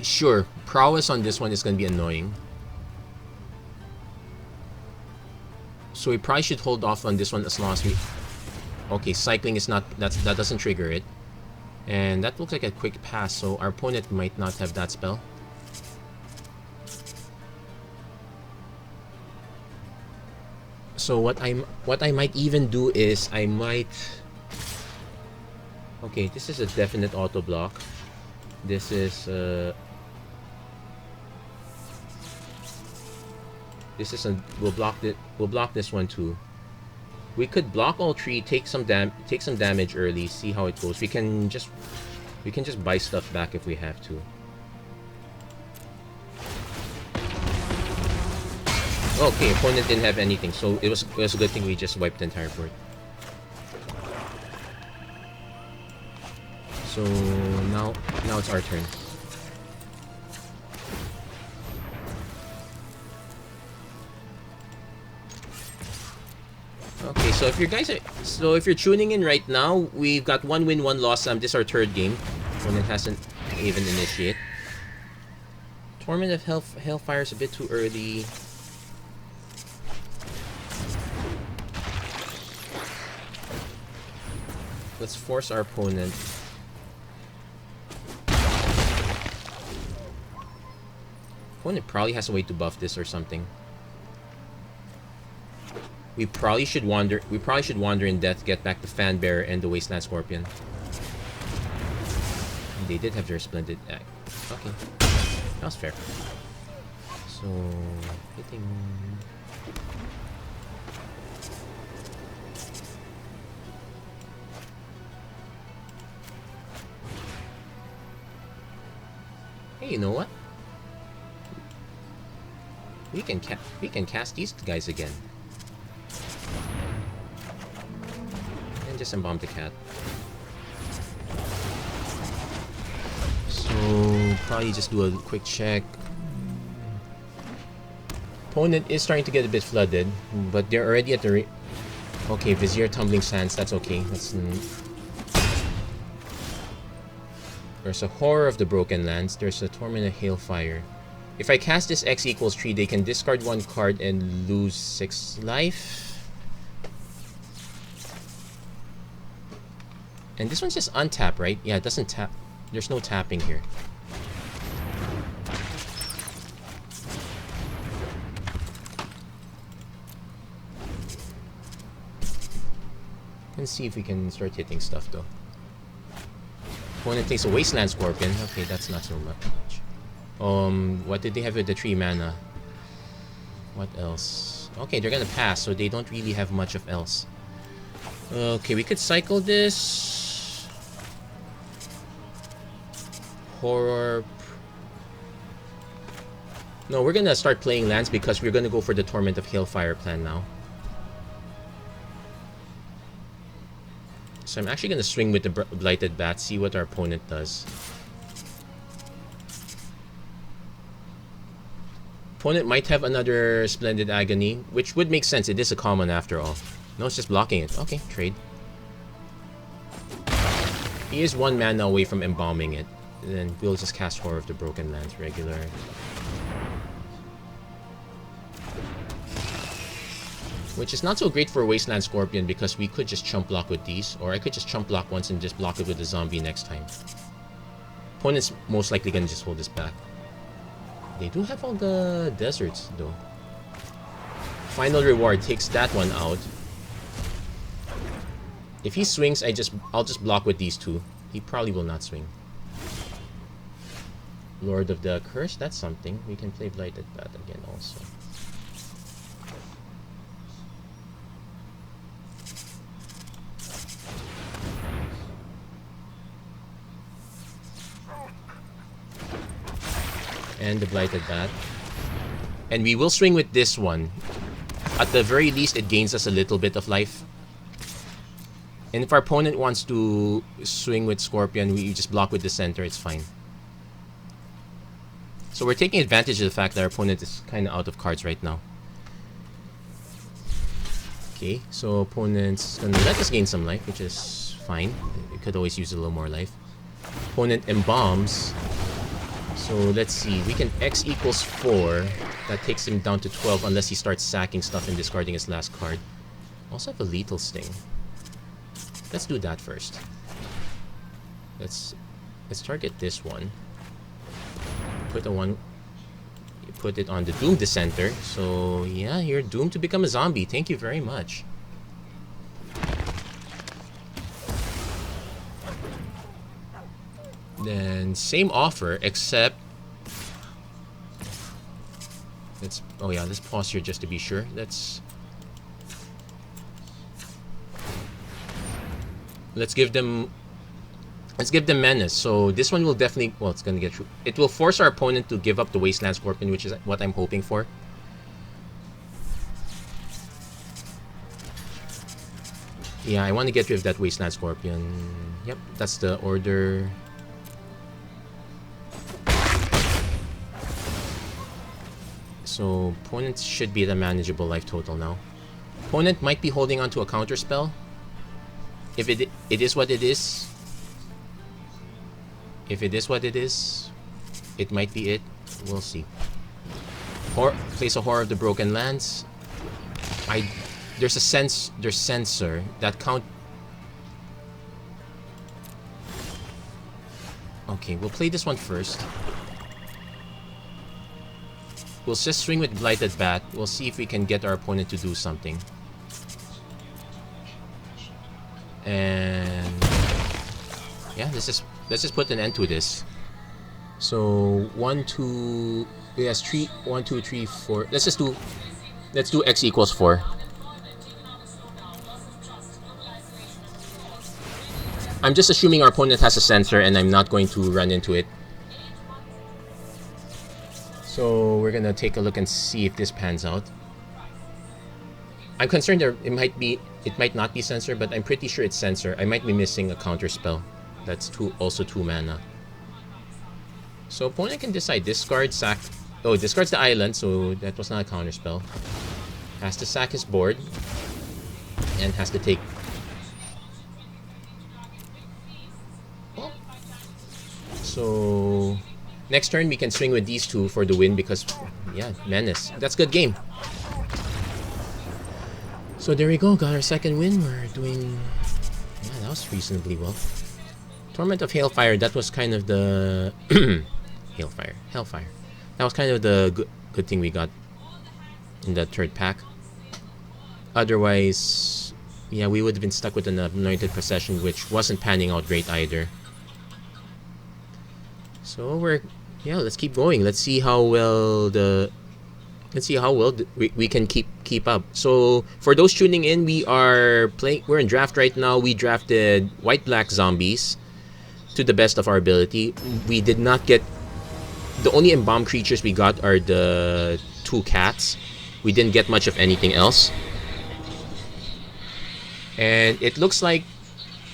Sure, prowess on this one is going to be annoying. So we probably should hold off on this one as long as we... okay, cycling is not... that doesn't trigger it. And that looks like a quick pass, so our opponent might not have that spell. So what I might even do is I might... okay, this is a definite auto block. This is we'll block this one too. We could block all 3, take some damage early, see how it goes. We can just buy stuff back if we have to. Okay, opponent didn't have anything, so it was a good thing we just wiped the entire board. So now it's our turn. Okay, so if you're tuning in right now, we've got 1 win, 1 loss. This is our third game. Opponent hasn't even initiated. Torment of Hellfire is a bit too early. Let's force our opponent. Opponent probably has a way to buff this or something. We probably should wander in death, get back the Fanbearer and the Wasteland Scorpion. And they did have their splendid act. Okay. That was fair. So hitting. Hey, you know what? We can cast these guys again. And just embalm the cat. So probably just do a quick check. Opponent is starting to get a bit flooded, but they're already at the okay, Vizier Tumbling Sands, that's okay. That's there's a Horror of the Broken Lands. There's a Torment of Hailfire. If I cast this X equals 3, they can discard 1 card and lose 6 life. And this one's just untap, right? Yeah, it doesn't tap. There's no tapping here. Let's see if we can start hitting stuff though. Opponent takes a Wasteland Scorpion. Okay, that's not so much. What did they have with the 3 mana? What else? Okay, they're gonna pass, so they don't really have much of else. Okay, we could cycle this. Horror. No, we're gonna start playing lands because we're gonna go for the Torment of Hailfire plan now. So I'm actually gonna swing with the Blighted Bat, see what our opponent does. Opponent might have another Splendid Agony, which would make sense. It is a common after all. No, it's just blocking it. Okay, trade. He is 1 mana away from embalming it. And then we'll just cast Horror of the Broken Lands regular. Which is not so great for a Wasteland Scorpion because we could just chump block with these. Or I could just chump block once and just block it with the zombie next time. Opponent's most likely gonna just hold this back. They do have all the deserts though. Final Reward takes that one out. If he swings, I'll just block with these 2. He probably will not swing. Lord of the Curse, that's something. We can play Blighted Bat again also. And the Blighted Bat. And we will swing with this one. At the very least, it gains us a little bit of life. And if our opponent wants to swing with Scorpion, we just block with the center, it's fine. So we're taking advantage of the fact that our opponent is kind of out of cards right now. Okay, so opponent's gonna let us gain some life, which is fine. It could always use a little more life. Opponent embalms. So let's see, we can X equals 4. That takes him down to 12 unless he starts sacking stuff and discarding his last card. Also have a Lethal Sting. Let's do that first. Let's target this one. Put it on the Doom Dissenter. So yeah, you're doomed to become a zombie. Thank you very much. Then same offer, except let's pause here just to be sure. Let's give them menace. So this one will definitely, well, it's gonna get through. It will force our opponent to give up the Wasteland Scorpion, which is what I'm hoping for. Yeah, I want to get rid of that Wasteland Scorpion. Yep, that's the order. So, opponent should be at a manageable life total now. Opponent might be holding on to a counter spell. If it is what it is. If it is what it is, it might be it. We'll see. Place a Horror of the Broken Lands. There's sensor that count. Okay, we'll play this one first. We'll just swing with Blighted Bat. We'll see if we can get our opponent to do something. And yeah, let's just put an end to this. So 1, 2, yes, 3, 1, 2, 3, 4. Let's do x equals 4. I'm just assuming our opponent has a sensor and I'm not going to run into it. So we're gonna take a look and see if this pans out. I'm concerned it might not be sensor, but I'm pretty sure it's sensor. I might be missing a counter spell. That's also 2 mana. So opponent can decide discard, sack. Oh, discards the island, so that was not a counter spell. Has to sack his board and has to take. So next turn we can swing with these two for the win because, yeah, menace. That's good game. So there we go, got our second win. We're doing, yeah, that was reasonably well. Torment of Hailfire, that was kind of the Hellfire. That was kind of the good thing we got in that third pack. Otherwise, yeah, we would have been stuck with an Anointed Procession, which wasn't panning out great either. So let's keep going. Let's see how well we can keep up. So for those tuning in, we're in draft right now. We drafted white-black zombies to the best of our ability. We did not get, the only embalmed creatures we got are the 2 cats. We didn't get much of anything else. And it looks like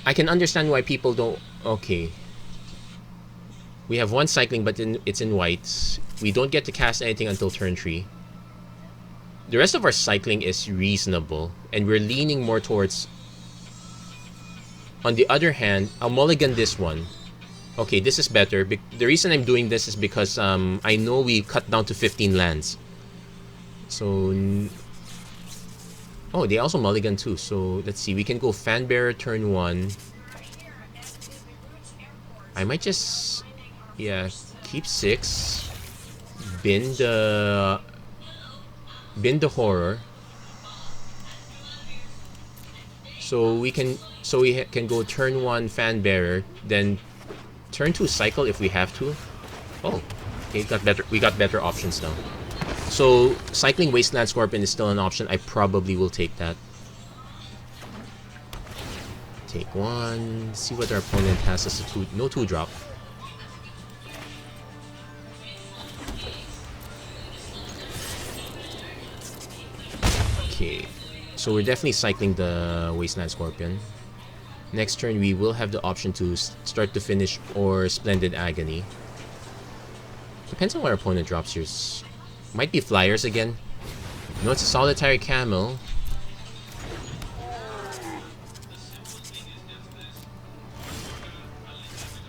I can understand why people don't. Okay. We have 1 cycling, but it's in white. We don't get to cast anything until turn 3. The rest of our cycling is reasonable, and we're leaning more towards. On the other hand, I'll mulligan this one. Okay, this is better. The reason I'm doing this is because I know we cut down to 15 lands. So, oh, they also mulligan too. So let's see. We can go Fanbearer turn 1. I might just. Yeah, keep 6. Bin the horror. So we can go turn 1 Fanbearer, then turn 2 cycle if we have to. Oh, okay, we got better options now. So cycling Wasteland Scorpion is still an option. I probably will take that. Take 1. See what our opponent has as a 2. No 2-drop. Okay, so we're definitely cycling the Wasteland Scorpion. Next turn, we will have the option to start to finish or Splendid Agony. Depends on what our opponent drops here. Might be Flyers again. No, it's a Solitary Camel.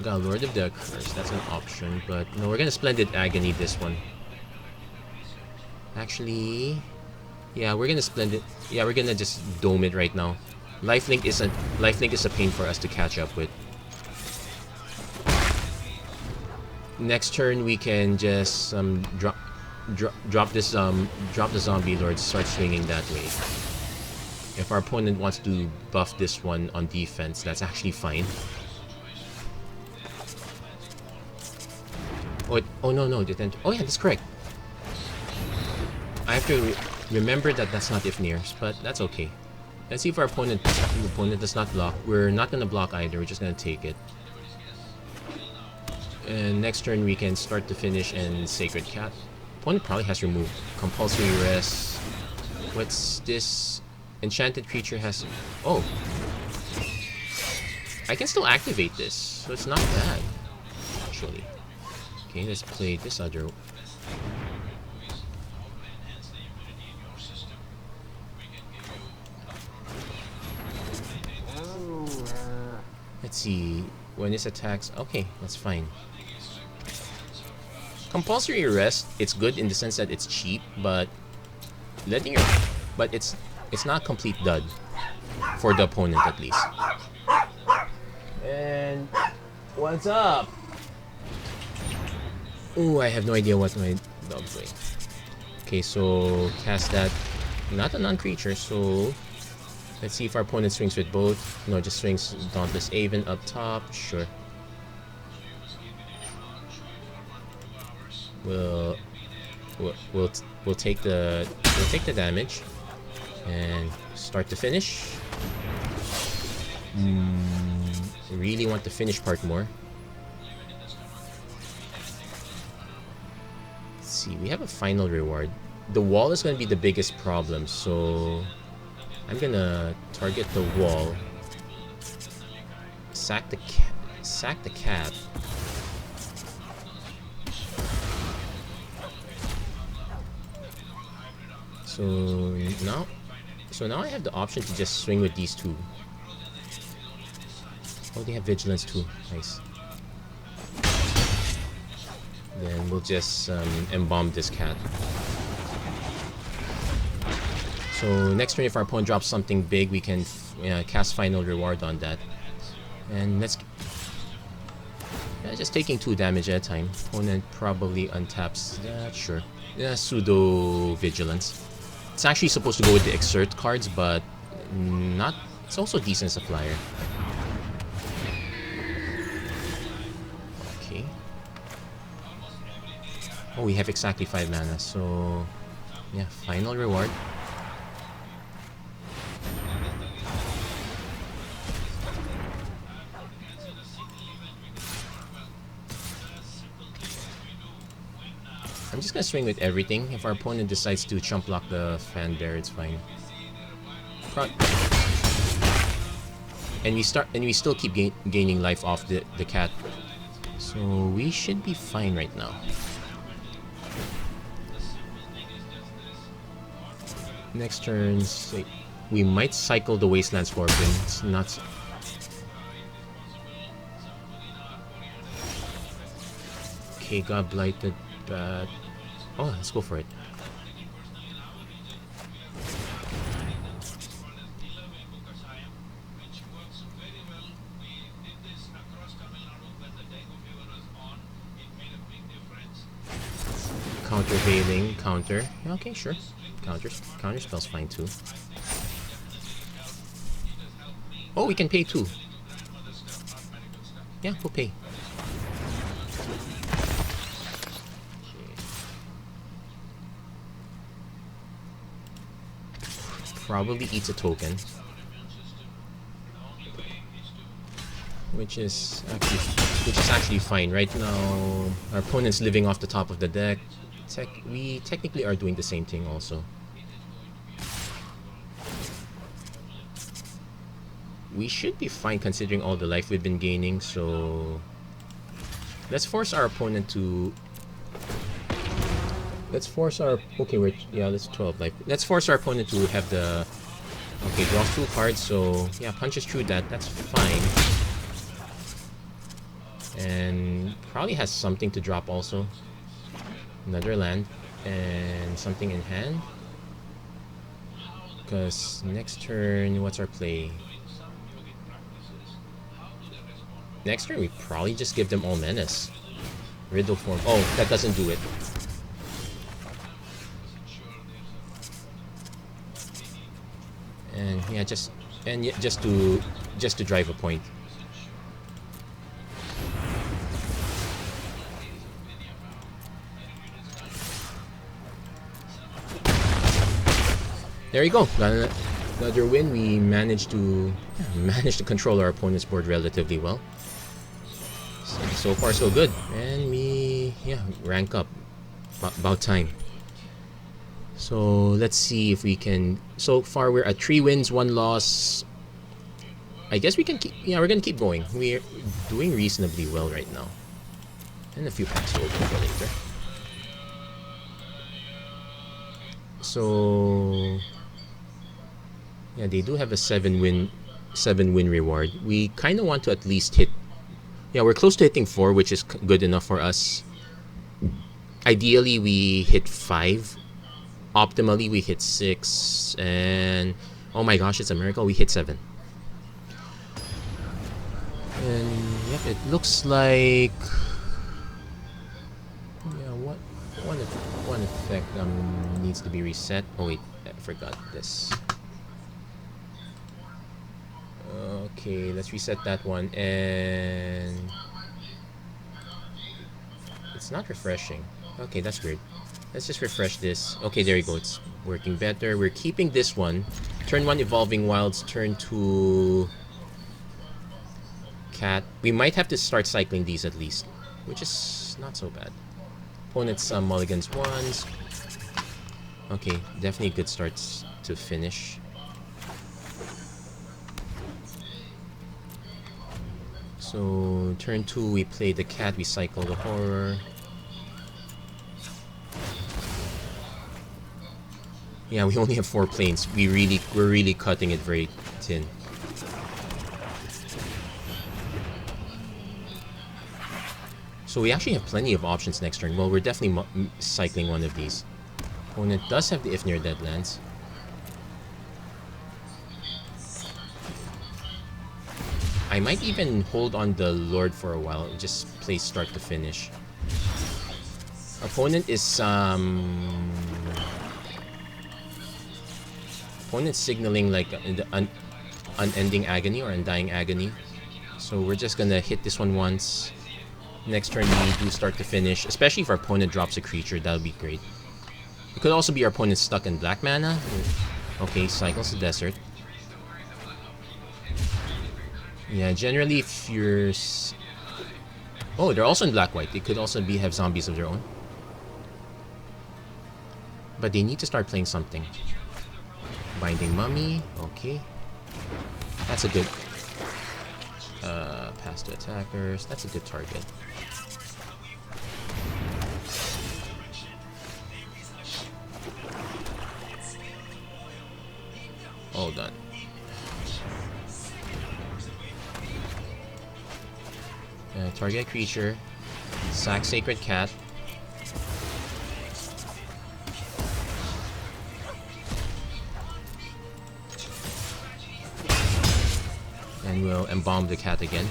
Got Lord of the Curse, that's an option, but no, we're gonna Splendid Agony this one. Actually, yeah, we're gonna Splendid. Yeah, we're gonna just dome it right now. Lifelink is a pain for us to catch up with. Next turn we can just drop the Zombie Lord, start swinging that way. If our opponent wants to buff this one on defense, that's actually fine. Oh no, oh yeah, that's correct. I have to remember that that's not Ifnir's, but that's okay. Let's see if our opponent does not block. We're not gonna block either. We're just gonna take it. And next turn we can start to finish and Sacred Cat. Opponent probably has removed Compulsory Rest. What's this? Enchanted creature has. Oh, I can still activate this, so it's not bad, actually. Okay, let's play this other. Let's see. When this attacks, okay, that's fine. Compulsory rest, it's good in the sense that it's cheap, but it's not complete dud for the opponent at least. And what's up? Ooh, I have no idea what my dog's doing. Okay, so cast that. Not a non-creature, so let's see if our opponent swings with both. No, just swings Dauntless Aven up top. Sure. We'll take the damage and start to finish. Really want the finish part more. Let's see, we have a final reward. The wall is going to be the biggest problem, so I'm gonna target the wall. Sack the cat. So now I have the option to just swing with these two. Oh, they have vigilance too. Nice. Then we'll just embalm this cat. So next turn, if our opponent drops something big, we can cast Final Reward on that. And let's... just taking 2 damage at a time. Opponent probably untaps that, sure. Yeah, pseudo vigilance. It's actually supposed to go with the exert cards, but not. It's also decent as a flyer. Okay. Oh, we have exactly 5 mana, so yeah, final reward. I'm just gonna swing with everything. If our opponent decides to chump block the fan bear, it's fine. And we still keep gaining life off the cat, so we should be fine right now. Next turn, we might cycle the Wasteland Scorpion. It's not. Okay, got blighted. Oh, let's go for it. Counter Veiling, counter. Okay, sure. Counter spell's fine too. Oh, we can pay 2. Yeah, we'll pay. Probably eats a token, which is actually fine. Right now, our opponent's living off the top of the deck. We technically are doing the same thing also. We should be fine considering all the life we've been gaining. So let's force our opponent to. Let's force our... Okay, that's 12 life. Let's force our opponent to have the... Okay, draws 2 cards, so... Yeah, punches through that. That's fine. And... Probably has something to drop also. Another land. And something in hand. Because next turn... What's our play? Next turn, we probably just give them all menace. Riddle form... Oh, that doesn't do it. And yeah, just to drive a point. There you go. Got another win. We managed to control our opponent's board relatively well. So far so good. And we rank up. About time. So let's see if we can. So far we're at 3 wins, 1 loss. I guess we can keep... Yeah, we're gonna keep going. We're doing reasonably well right now. And a few packs to open for later. So... Yeah, they do have a 7-win reward. We kind of want to at least hit... Yeah, we're close to hitting 4, which is good enough for us. Ideally, we hit 5. Optimally, we hit 6. And... Oh my gosh, it's a miracle. We hit 7. And yep, it looks like... Yeah, one effect needs to be reset. Oh wait, I forgot this. Okay, let's reset that one. And... It's not refreshing. Okay, that's weird. Let's just refresh this. Okay, there you go. It's working better. We're keeping this one. Turn 1 Evolving Wilds. Turn 2... Cat. We might have to start cycling these at least, which is not so bad. Opponent's mulligans ones. Okay, definitely good starts to finish. So turn 2 we play the cat, we cycle the horror. Yeah, we only have 4 planes. We're really cutting it very thin. So we actually have plenty of options next turn. Well, we're definitely cycling one of these. Opponent does have the If Near Dead lands. I might even hold on the Lord for a while and just play start to finish. Opponent is opponent's signaling like unending agony or undying agony. So we're just gonna hit this one once. Next turn we do start to finish, especially if our opponent drops a creature, that would be great. It could also be our opponent stuck in black mana. Okay, cycles the desert. Yeah, generally if you're... Oh, they're also in black-white. They could also have zombies of their own. But they need to start playing something. Binding Mummy, okay. That's a good... pass to attackers, that's a good target. All done. Target creature, sack Sacred Cat. And we'll embalm the cat again.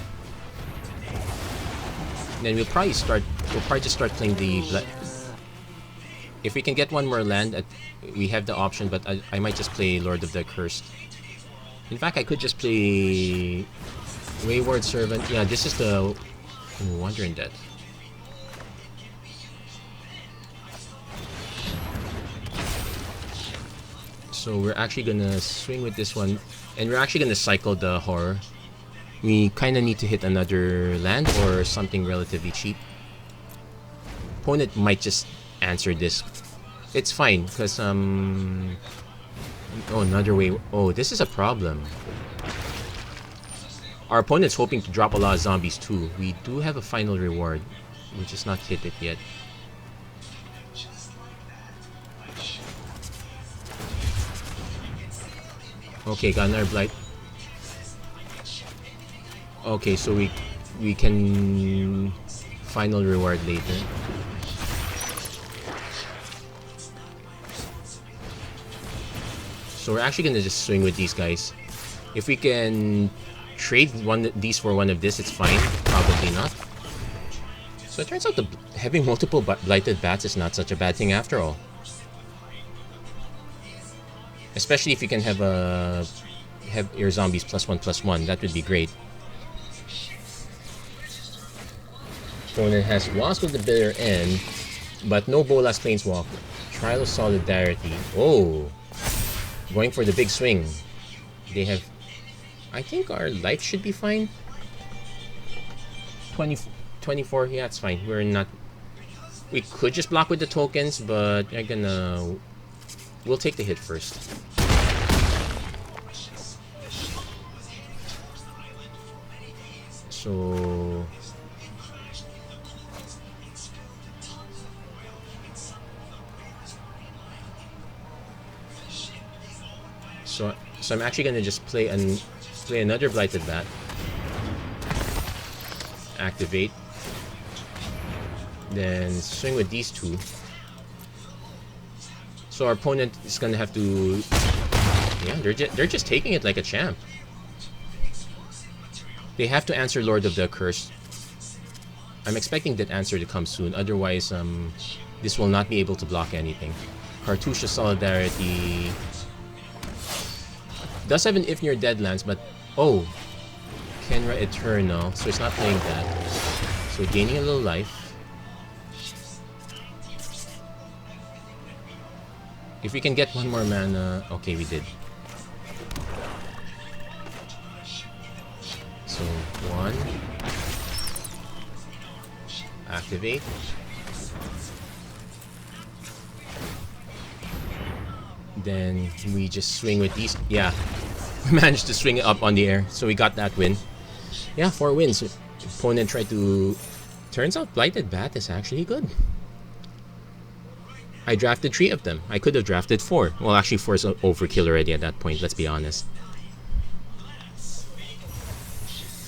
And then we'll probably just start playing the... If we can get one more land, we have the option, but I might just play Lord of the Cursed. In fact, I could just play Wayward Servant. Yeah, this is the Wandering Dead. So we're actually gonna swing with this one, and we're actually gonna cycle the horror. We kind of need to hit another land or something relatively cheap. Opponent might just answer this. It's fine, because oh, another way. Oh, this is a problem. Our opponent's hoping to drop a lot of zombies too. We do have a final reward. We just not hit it yet. Okay, got another blight. Okay, so we can final reward later. So we're actually gonna just swing with these guys. If we can trade these for one of this, it's fine. Probably not. So it turns out having multiple blighted bats is not such a bad thing after all. Especially if you can have your zombies +1/+1, that would be great. Opponent has Wasp of the Bitter End, but no Bolas Planeswalker. Trial of Solidarity. Oh, going for the big swing. They have... I think our life should be fine. 24, yeah, it's fine. We're not... We could just block with the tokens, but I'm gonna... We'll take the hit first. So so I'm actually gonna just play another Blighted Bat. Activate. Then swing with these two. So our opponent is gonna have to, yeah, they're just taking it like a champ. They have to answer Lord of the Accursed. I'm expecting that answer to come soon. Otherwise, this will not be able to block anything. Cartouche Solidarity does have an If Near Deadlands, but oh, Kenra Eternal, so it's not playing that. So gaining a little life. If we can get one more mana, okay, we did. So one, activate. Then we just swing with these. Yeah, we managed to swing it up on the air, so we got that win. Yeah, 4 wins. Opponent tried to. Turns out Blighted Bat is actually good. I drafted 3 of them. I could have drafted 4. Well, actually 4 is overkill already at that point, let's be honest.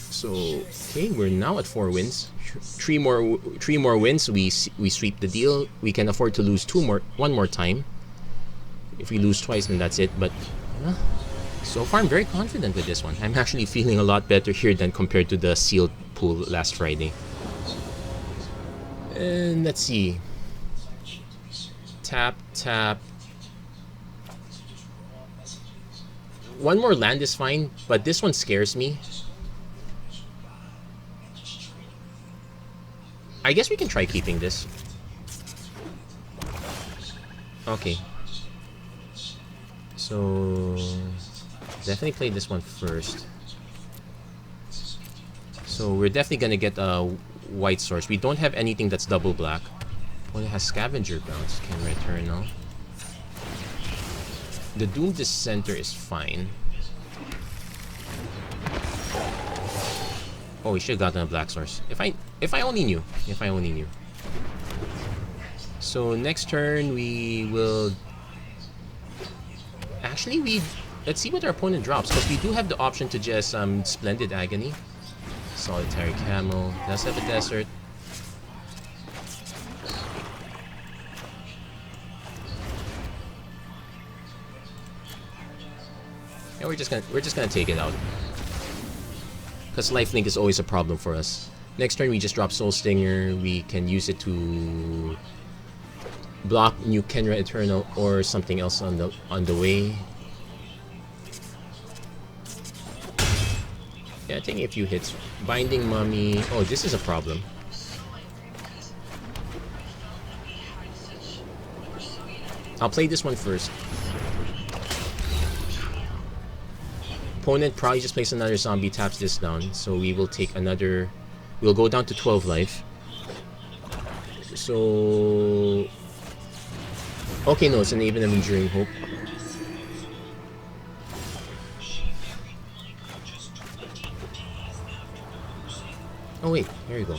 So, okay, we're now at 4 wins. 3 more wins, we sweep the deal. We can afford to lose one more time. If we lose twice, then that's it. But so far, I'm very confident with this one. I'm actually feeling a lot better here than compared to the sealed pool last Friday. And let's see. Tap, tap. One more land is fine, but this one scares me. I guess we can try keeping this. Okay. So definitely play this one first. So we're definitely gonna get a white source. We don't have anything that's double black. One has Scavenger Bounce, can return. The Doom Dissenter is fine. Oh, we should have gotten a black source. If I only knew. If I only knew. So next turn we will. Actually, let's see what our opponent drops, because we do have the option to just Splendid Agony. Solitary Camel. Does have a desert. Yeah, we're just gonna take it out. Because lifelink is always a problem for us. Next turn we just drop Soul Stinger. We can use it to block new Kenra Eternal or something else on the way. Yeah, taking a few hits. Binding Mummy. Oh, this is a problem. I'll play this one first. Opponent probably just plays another zombie, taps this down, so we will take another. We'll go down to 12 life. So. Okay, no, it's an Even of Enduring Hope. Oh wait, here you go.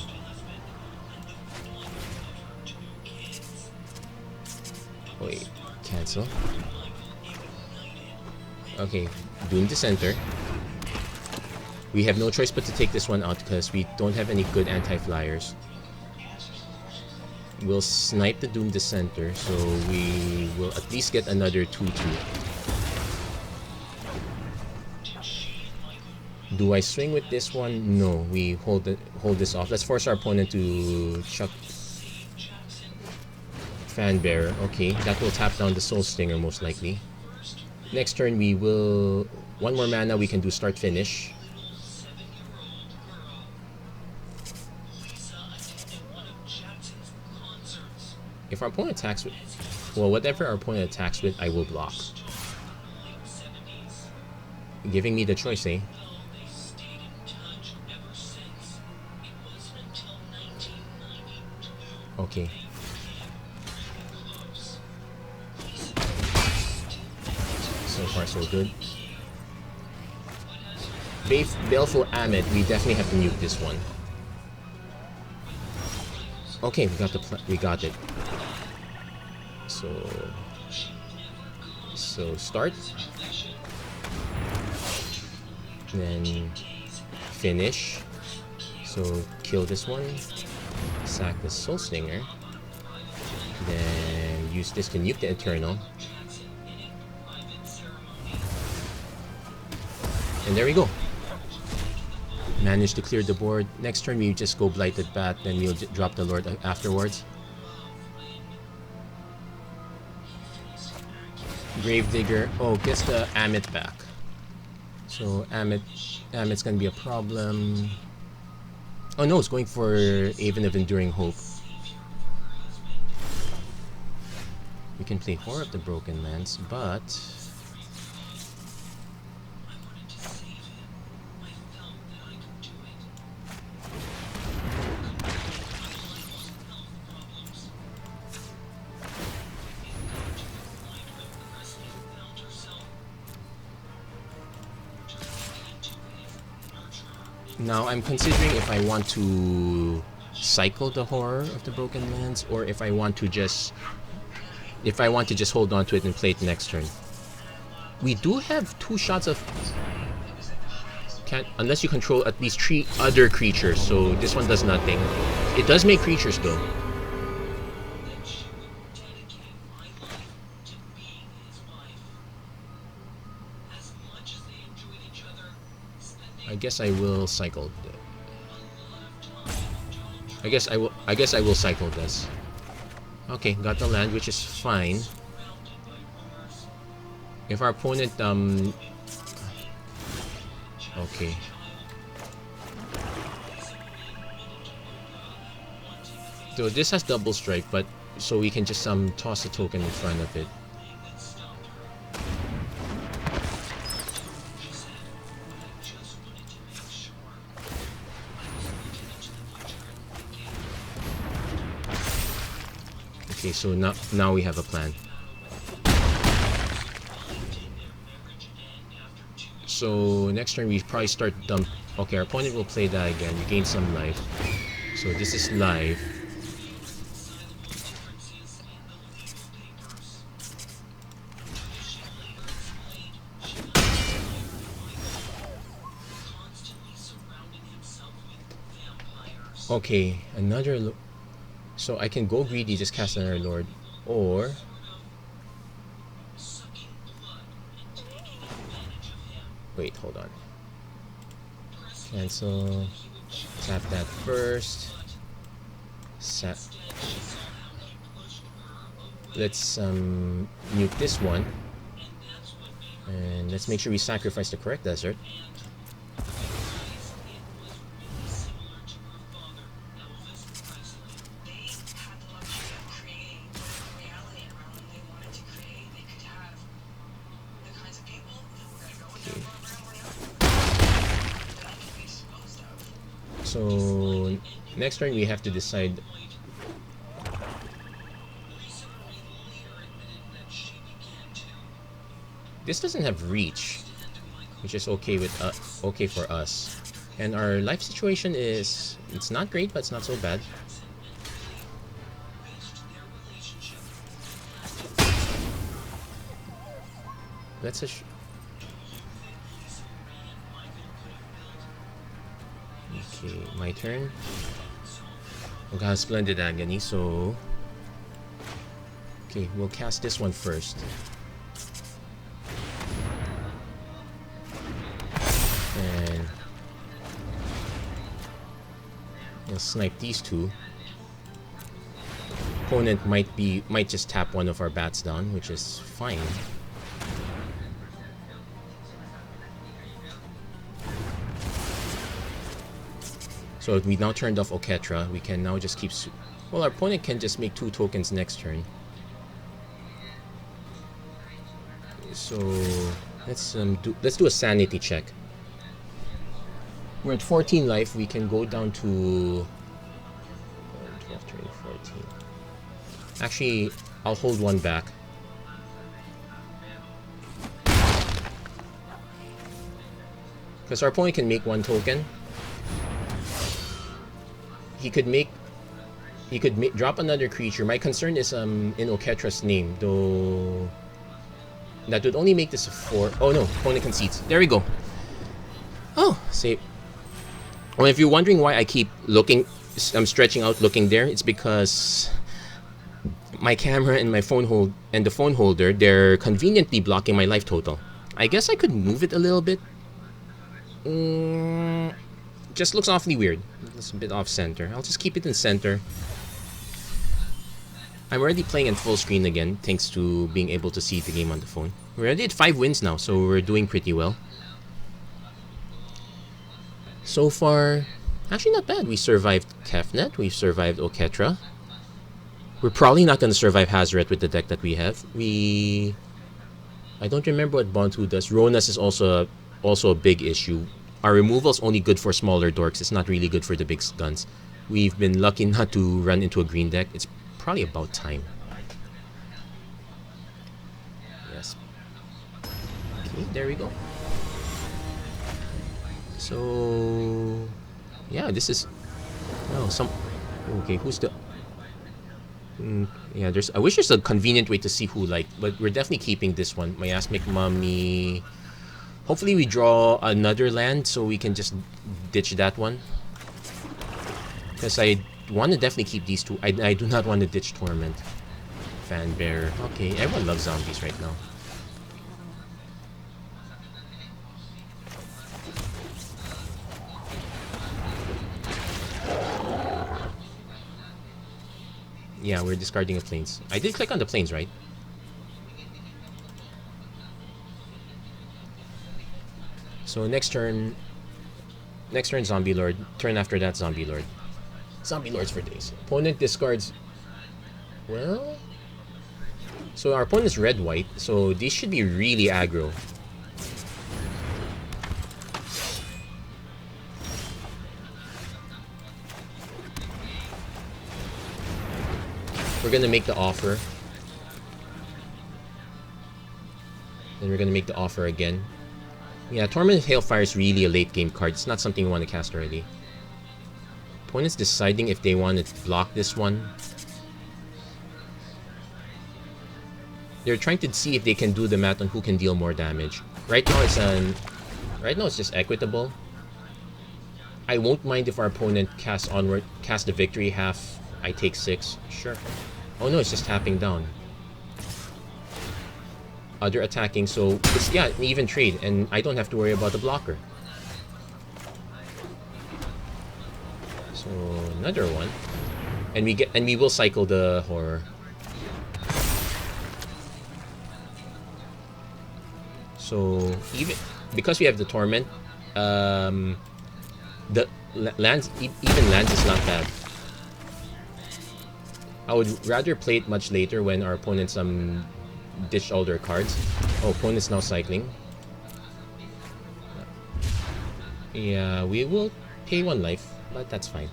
Wait, cancel. Okay, Doom Dissenter. We have no choice but to take this one out because we don't have any good anti-flyers. We'll snipe the Doom Dissenter, so we will at least get another 2-2. Do I swing with this one? No, we hold this off. Let's force our opponent to chuck Fan Bearer. Okay, that will tap down the Soul Stinger most likely. Next turn we will... One more mana, we can do Start Finish. If our opponent attacks with... Well, whatever our opponent attacks with, I will block. Giving me the choice, eh? Okay. So far, so good. Baleful Amit, we definitely have to nuke this one. Okay, we got it. So start. Then finish. So kill this one. Sack the Soul Slinger. Then use this to nuke the Eternal. And there we go. Managed to clear the board. Next turn we just go Blighted Bat, then we'll drop the Lord afterwards. Gravedigger. Oh, gets the Amit back. So Amit's gonna be a problem. Oh no, it's going for Haven of Enduring Hope. We can play Horror of the Broken Lands, but now I'm considering if I want to cycle the Horror of the Broken Lands or if I want to just hold on to it and play it next turn. We do have 2 shots of unless you control at least 3 other creatures, so this one does nothing. It does make creatures though. I guess I will cycle. I guess I will cycle this. Okay, got the land, which is fine. If our opponent okay. So this has double strike, but so we can just toss a token in front of it. Okay, so now we have a plan. So next turn we probably start dump. Okay, our opponent will play that again. We gain some life. So this is live. Okay, another. So I can go greedy, just cast another Lord, or wait, hold on. Cancel. Tap that first. Let's nuke this one, and let's make sure we sacrifice the correct desert. So next turn we have to decide. This doesn't have reach, which is okay for us. And our life situation is, it's not great, but it's not so bad. Let's okay, my turn. Okay, Splendid Agony, so okay, we'll cast this one first. And we'll snipe these two. Opponent might just tap one of our bats down, which is fine. So we now turned off Oketra. We can now just keep. Well, our opponent can just make 2 tokens next turn. So let's do a sanity check. We're at 14 life. We can go down to 12, 13, 14. Actually, I'll hold one back. Because our opponent can make 1 token. He could drop another creature. My concern is in Oketra's name, though. That would only make this a 4. Oh no, opponent concedes. There we go. Oh, save. Well, if you're wondering why I keep looking, I'm stretching out looking there, it's because my camera and my phone the phone holder, they're conveniently blocking my life total. I guess I could move it a little bit. Just looks awfully weird. It's a bit off center. I'll just keep it in center. I'm already playing in full screen again, thanks to being able to see the game on the phone. We're already at 5 wins now, so we're doing pretty well. So far, actually not bad. We survived Kefnet, we've survived Oketra. We're probably not going to survive Hazoret with the deck that we have. I don't remember what Bontu does. Ronas is also a big issue. Our removal's only good for smaller dorks. It's not really good for the big guns. We've been lucky not to run into a green deck. It's probably about time. Yes. Okay, there we go. So yeah, this is okay, who's the yeah, I wish there's a convenient way to see who, like, but we're definitely keeping this one. Miasmic Mummy. Hopefully we draw another land so we can just ditch that one. Because I want to definitely keep these two. I do not want to ditch Torment. Fanbearer. Okay, everyone loves zombies right now. Yeah, we're discarding the planes. I did click on the planes, right? So next turn, Zombie Lord. Turn after that, Zombie Lord. Zombie Lords for days. Opponent discards. Well, so our opponent's red-white, so these should be really aggro. We're gonna make the offer. Then we're gonna make the offer again. Yeah, Torment Hailfire is really a late game card. It's not something you want to cast already. Opponent's deciding if they want to block this one. They're trying to see if they can do the math on who can deal more damage. Right now it's just equitable. I won't mind if our opponent casts the victory half. I take 6. Sure. Oh no, it's just tapping down. Other attacking, so it's an even trade, and I don't have to worry about the blocker. So another one, and we will cycle the horror. So even because we have the torment, the lands is not bad. I would rather play it much later when our opponents ditch all their cards. Oh, opponent's now cycling. Yeah, we will pay 1 life, but that's fine.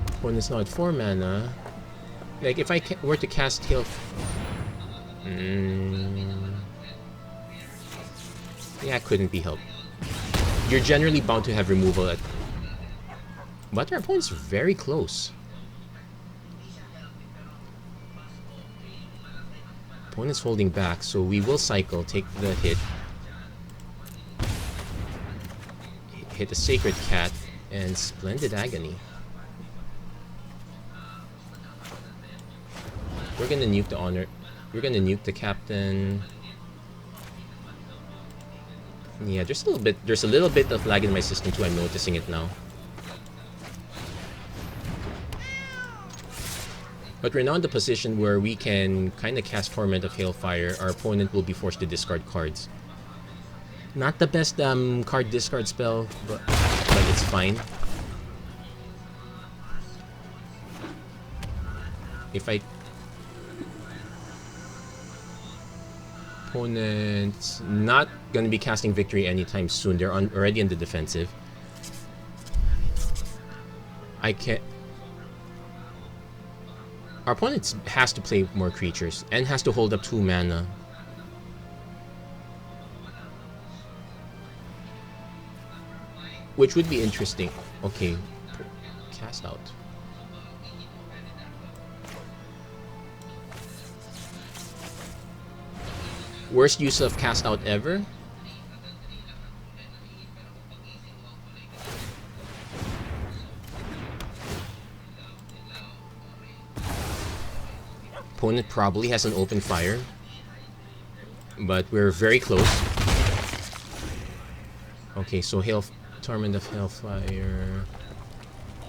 Opponent's now at 4 mana. Like, if I were to cast Hail... Yeah, it couldn't be helped. You're generally bound to have removal at... But our opponent's very close. Opponent's holding back, so we will cycle, take the hit. Hit a Sacred Cat, and Splendid Agony. We're gonna nuke the honor. We're gonna nuke the captain. Yeah, there's a little bit of lag in my system too. I'm noticing it now. But we're now in the position where we can kind of cast Torment of Hailfire. Our opponent will be forced to discard cards. Not the best card discard spell, but it's fine. If opponent's not going to be casting victory anytime soon. They're already in the defensive. I can't... Our opponent has to play more creatures and has to hold up 2 mana. which would be interesting. Okay, cast out. Worst use of cast out ever? Opponent probably has an open fire, but we're very close. Okay, so Torment of Hellfire.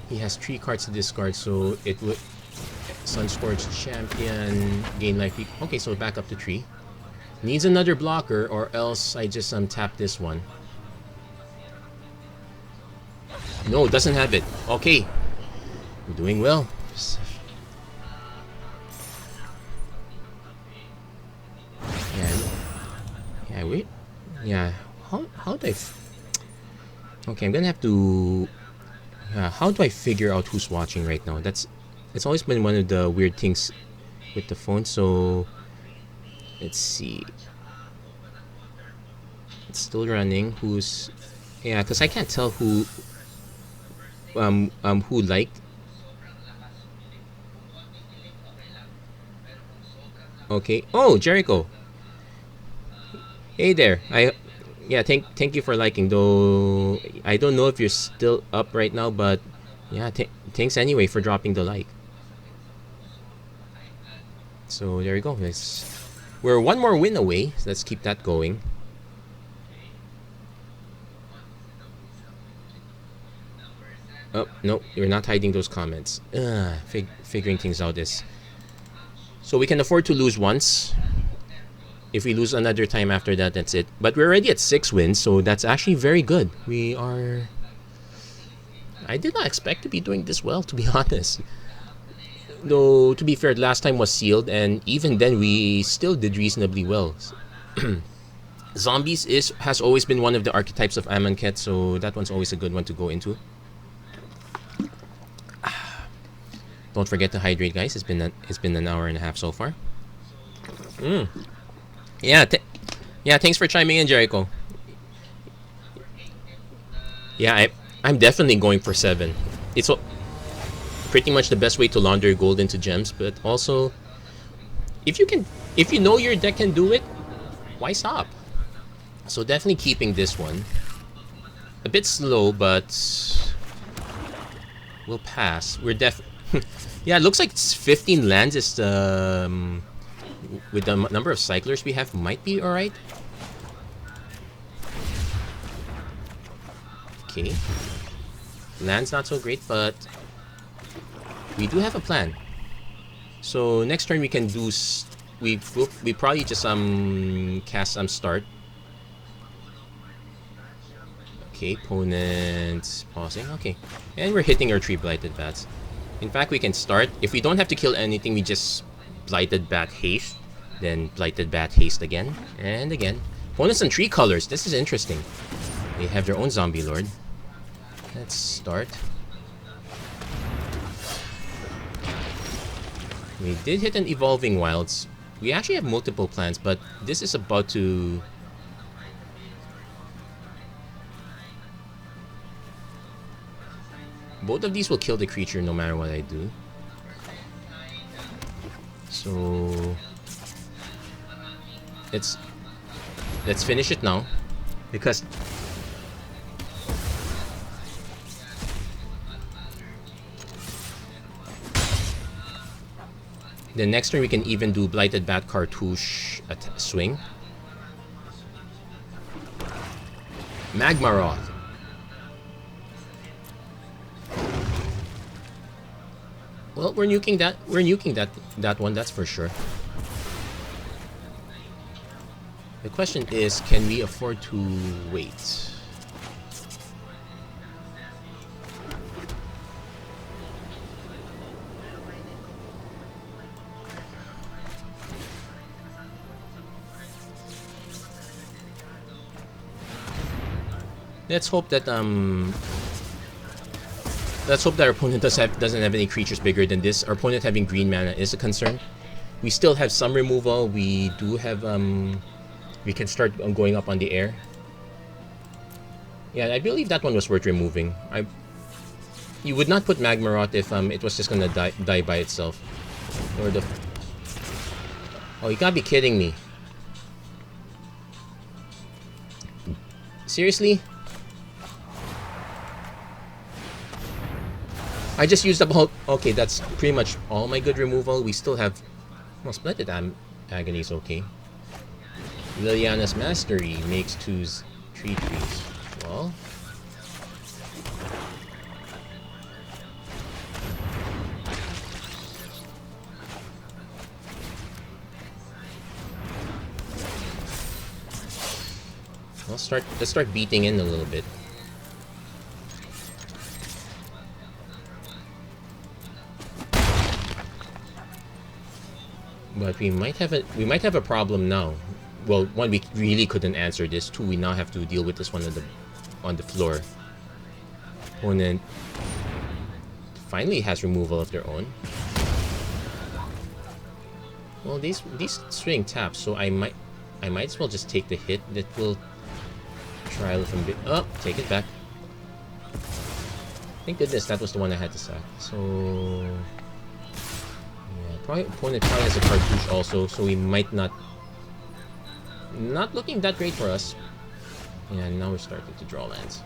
He has 3 cards to discard, so it would Sunscorched Champion, gain life. Okay, so back up to 3. Needs another blocker, or else I just tap this one. No, doesn't have it. Okay, we're doing well. Yeah, wait. Yeah, how do I? Okay, I'm gonna have to. How do I figure out who's watching right now? It's always been one of the weird things with the phone. So let's see. It's still running. Who's? Yeah, because I can't tell who liked. Okay. Oh, Jericho. Hey there. Yeah, thank you for liking. Though I don't know if you're still up right now, but yeah, thanks anyway for dropping the like. So there you go. We're one more win away. So let's keep that going. Oh no, you're not hiding those comments. Figuring things out is. So we can afford to lose once. If we lose another time after that, that's it. But we're already at 6 wins, so that's actually very good. We are... I did not expect to be doing this well, to be honest. Though, to be fair, last time was sealed, and even then we still did reasonably well. Zombies has always been one of the archetypes of Amonkhet, so that one's always a good one to go into. Don't forget to hydrate, guys. It's been an hour and a half so far. Yeah, thanks for chiming in, Jericho. Yeah, I'm definitely going for 7. It's pretty much the best way to launder gold into gems, but also if you know your deck can do it, why stop? So definitely keeping this one. A bit slow, but we'll pass. We're yeah, it looks like 15 lands is the with the number of cyclers we have, might be alright. Okay. Land's not so great, but we do have a plan. So next turn we can do... We probably just cast start. Okay, opponent pausing. Okay. And we're hitting our 3 Blighted Bats. In fact, we can start. If we don't have to kill anything, we just Blighted Bat Haste. Then Blighted Bat Haste again. And again. Opponents in 3 colors. This is interesting. They have their own Zombie Lord. Let's start. We did hit an Evolving Wilds. We actually have multiple plans, but this is about to... Both of these will kill the creature no matter what I do. So... Let's finish it now. Because... the next turn we can even do Blighted Bat Cartouche swing. Magmaroth. Well, we're nuking that one, that's for sure. The question is, can we afford to wait? Let's hope that our opponent doesn't have any creatures bigger than this. Our opponent having green mana is a concern. We still have some removal. We do have we can start going up on the air. Yeah, I believe that one was worth removing. You would not put Magma Rot if it was just gonna die by itself. Or the... Oh, you gotta be kidding me. Seriously? I just used up all... Okay, that's pretty much all my good removal. We still have... Well, Splendid Agony is okay. Liliana's Mastery makes 2s 3/3s. Well... Let's start beating in a little bit. But we might have a problem now. Well, one, we really couldn't answer this. Two, we now have to deal with this one on the floor. Opponent finally has removal of their own. Well, these swing taps, so I might as well just take the hit. That will trial from bit. Oh, take it back. Thank goodness that was the one I had to sack. So yeah, probably opponent probably has a cartouche also, so we might not looking that great for us. Yeah, now we're starting to draw lands.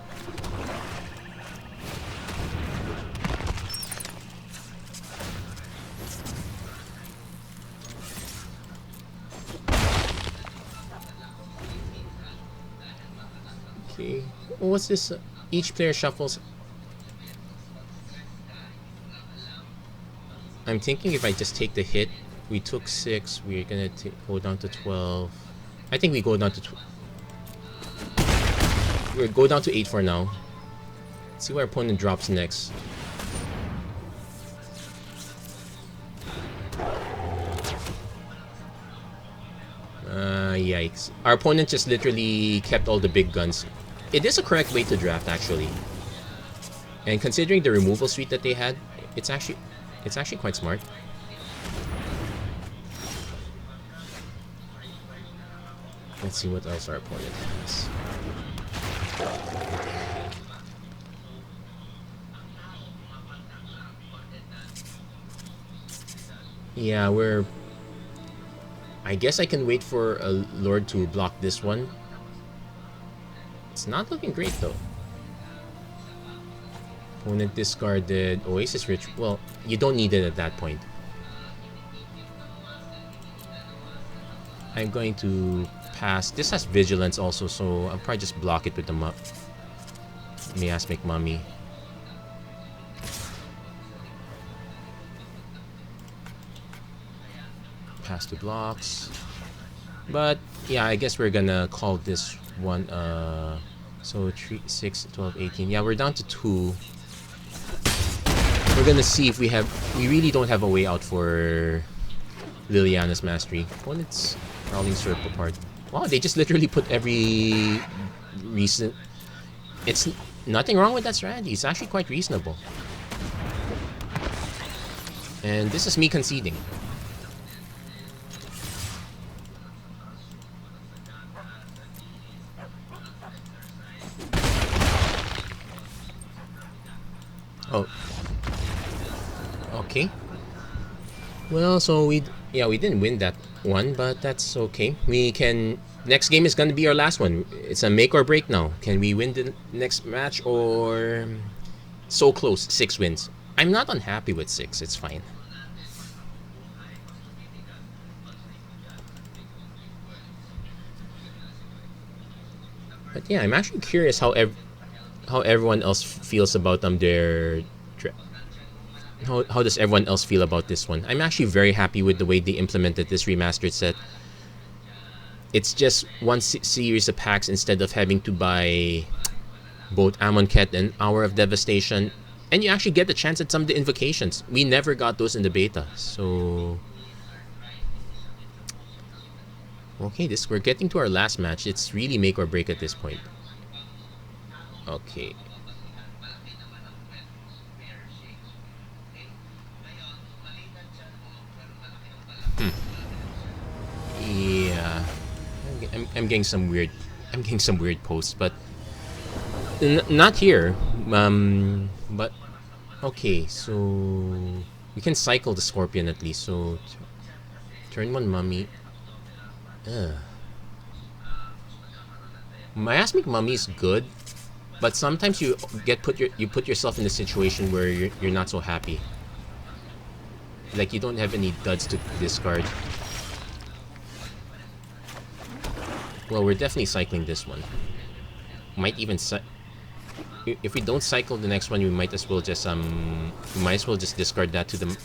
Okay, what's this? Each player shuffles. I'm thinking if I just take the hit, we took 6, we're gonna go down to 12. I think we go down to we'll go down to 8 for now. Let's see where our opponent drops next. Yikes. Our opponent just literally kept all the big guns. It is a correct way to draft, actually. And considering the removal suite that they had, it's actually quite smart. Let's see what else our opponent has. Yeah, I guess I can wait for a Lord to block this one. It's not looking great though. Opponent discarded Oasis Rich. Well, you don't need it at that point. I'm going to pass. This has Vigilance also, so I'll probably just block it with the Miasmic Mummy. Pass the blocks. But yeah, I guess we're gonna call this one so 3, 6, 12, 18. Yeah, we're down to 2. We're gonna see if we really don't have a way out for Liliana's Mastery. Opponent's Prowling Serp apart. Wow, they just literally put every recent. It's nothing wrong with that strategy. It's actually quite reasonable. And this is me conceding. Oh. Okay. Well, so we didn't win that one, but that's okay. We can... Next game is going to be our last one. It's a make or break now. Can we win the next match or... So close, 6 wins. I'm not unhappy with 6. It's fine. But yeah, I'm actually curious how everyone else feels about their... How does everyone else feel about this one? I'm actually very happy with the way they implemented this remastered set. It's just one series of packs instead of having to buy both Amonkhet and Hour of Devastation. And you actually get the chance at some of the invocations. We never got those in the beta, so... Okay, we're getting to our last match. It's really make or break at this point. Okay. Yeah, I'm getting some weird posts, but Not here. But okay, so we can cycle the Scorpion at least. So turn one Mummy. Miasmic Mummy is good, but sometimes you put yourself in a situation where you're not so happy. Like you don't have any duds to discard. Well, we're definitely cycling this one. Might even if we don't cycle the next one, we might as well just discard that to the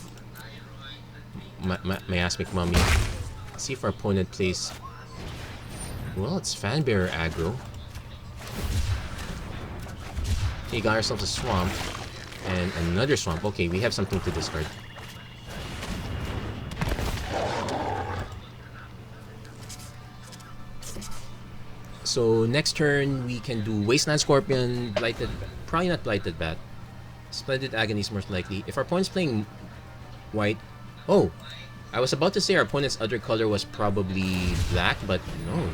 Miasmic Mummy. Let's see if our opponent plays. Well, it's Fanbearer aggro. Okay, got ourselves a swamp and another swamp. Okay, we have something to discard. So next turn we can do Wasteland Scorpion, Blighted, probably not Blighted Bat. Splendid Agony is most likely. If our opponent's playing white, oh, I was about to say our opponent's other color was probably black, but no,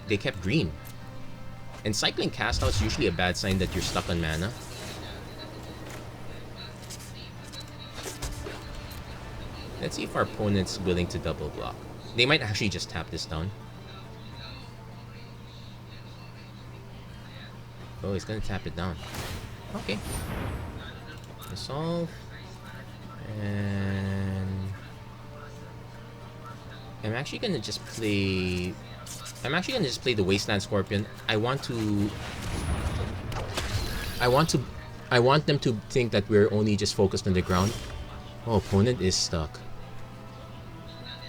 they kept green. And cycling cast out is usually a bad sign that you're stuck on mana. Let's see if our opponent's willing to double block. They might actually just tap this down. Oh, he's gonna tap it down. Okay. Resolve. And I'm actually gonna just play the Wasteland Scorpion. I want them to think that we're only just focused on the ground. Oh, opponent is stuck.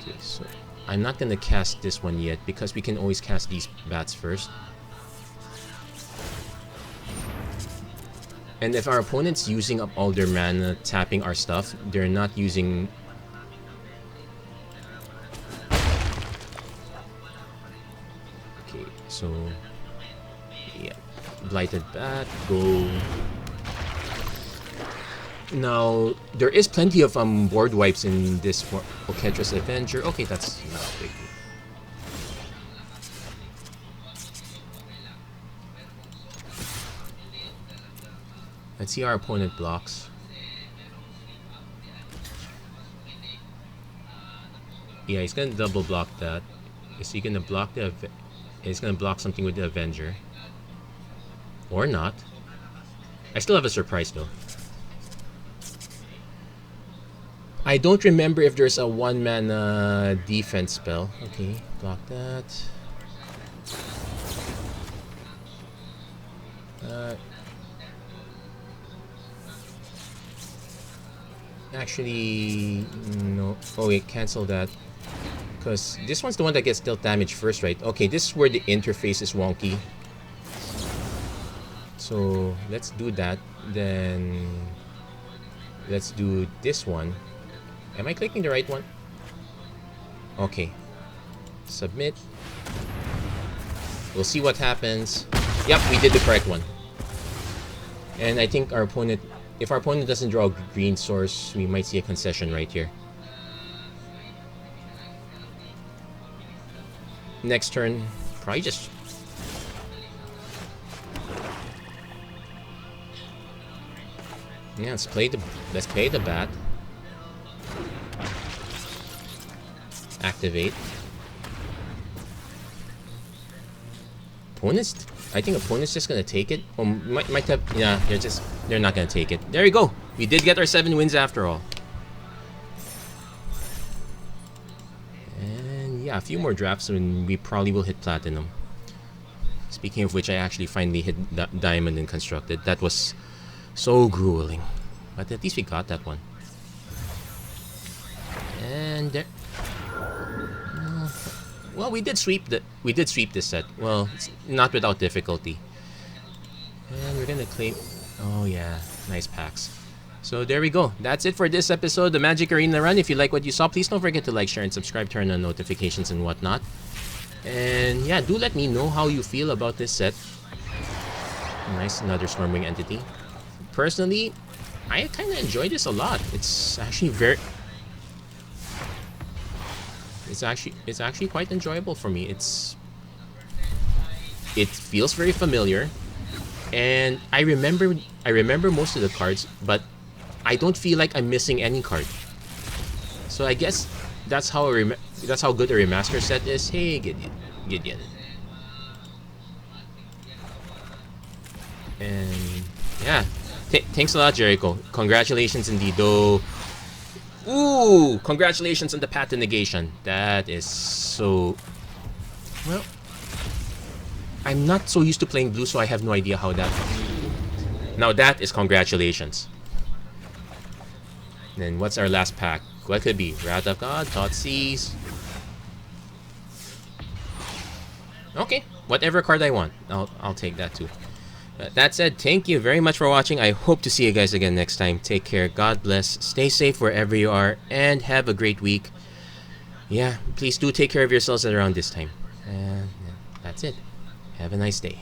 Okay, so I'm not gonna cast this one yet because we can always cast these bats first. And if our opponent's using up all their mana tapping our stuff, they're not using... Okay, so... yeah. Blighted Bat, go... Now, there is plenty of board wipes in this Amonkhet Avenger. Okay, that's not a big deal. Let's see our opponent blocks. Yeah, he's gonna double block that. Is he gonna block the... He's gonna block something with the Avenger. Or not. I still have a surprise though. I don't remember if there's a one-mana defense spell. Okay, block that. Actually, no. Oh wait, cancel that. Because this one's the one that gets dealt damage first, right? Okay, this is where the interface is wonky. So, let's do that. Then, let's do this one. Am I clicking the right one? Okay. Submit. We'll see what happens. Yep, we did the correct one. And I think our opponent... If our opponent doesn't draw a green source, we might see a concession right here. Next turn, probably just... Yeah, let's play the bat. Activate. Opponents... I think opponent's just gonna take it. Oh, might have... Yeah, they're not gonna take it. There you go. We did get our 7 wins after all. And yeah, a few more drafts and we probably will hit Platinum. Speaking of which, I actually finally hit Diamond and Constructed. That was so grueling. But at least we got that one. And there... well, we did sweep this set. Well, it's not without difficulty. And we're gonna claim... Oh yeah, nice packs. So there we go. That's it for this episode, the Magic Arena Run. If you like what you saw, please don't forget to like, share, and subscribe, turn on notifications and whatnot. And yeah, do let me know how you feel about this set. Nice, another Stormwing entity. Personally, I kind of enjoy this a lot. It's actually very... It's actually quite enjoyable for me. It feels very familiar. And I remember most of the cards, but I don't feel like I'm missing any card. So I guess that's how that's how good a remaster set is. Hey, Gideon. And yeah, thanks a lot, Jericho. Congratulations indeed, though. Ooh, congratulations on the patent negation. That is so... Well, I'm not so used to playing blue, so I have no idea how that... Now that is congratulations. Then what's our last pack? What could it be? Wrath of God, Thoughtseize. Okay, whatever card I want, I'll take that too. That said, thank you very much for watching. I hope to see you guys again next time. Take care, God bless, stay safe wherever you are, and have a great week. Yeah, please do take care of yourselves around this time. And that's it. Have a nice day.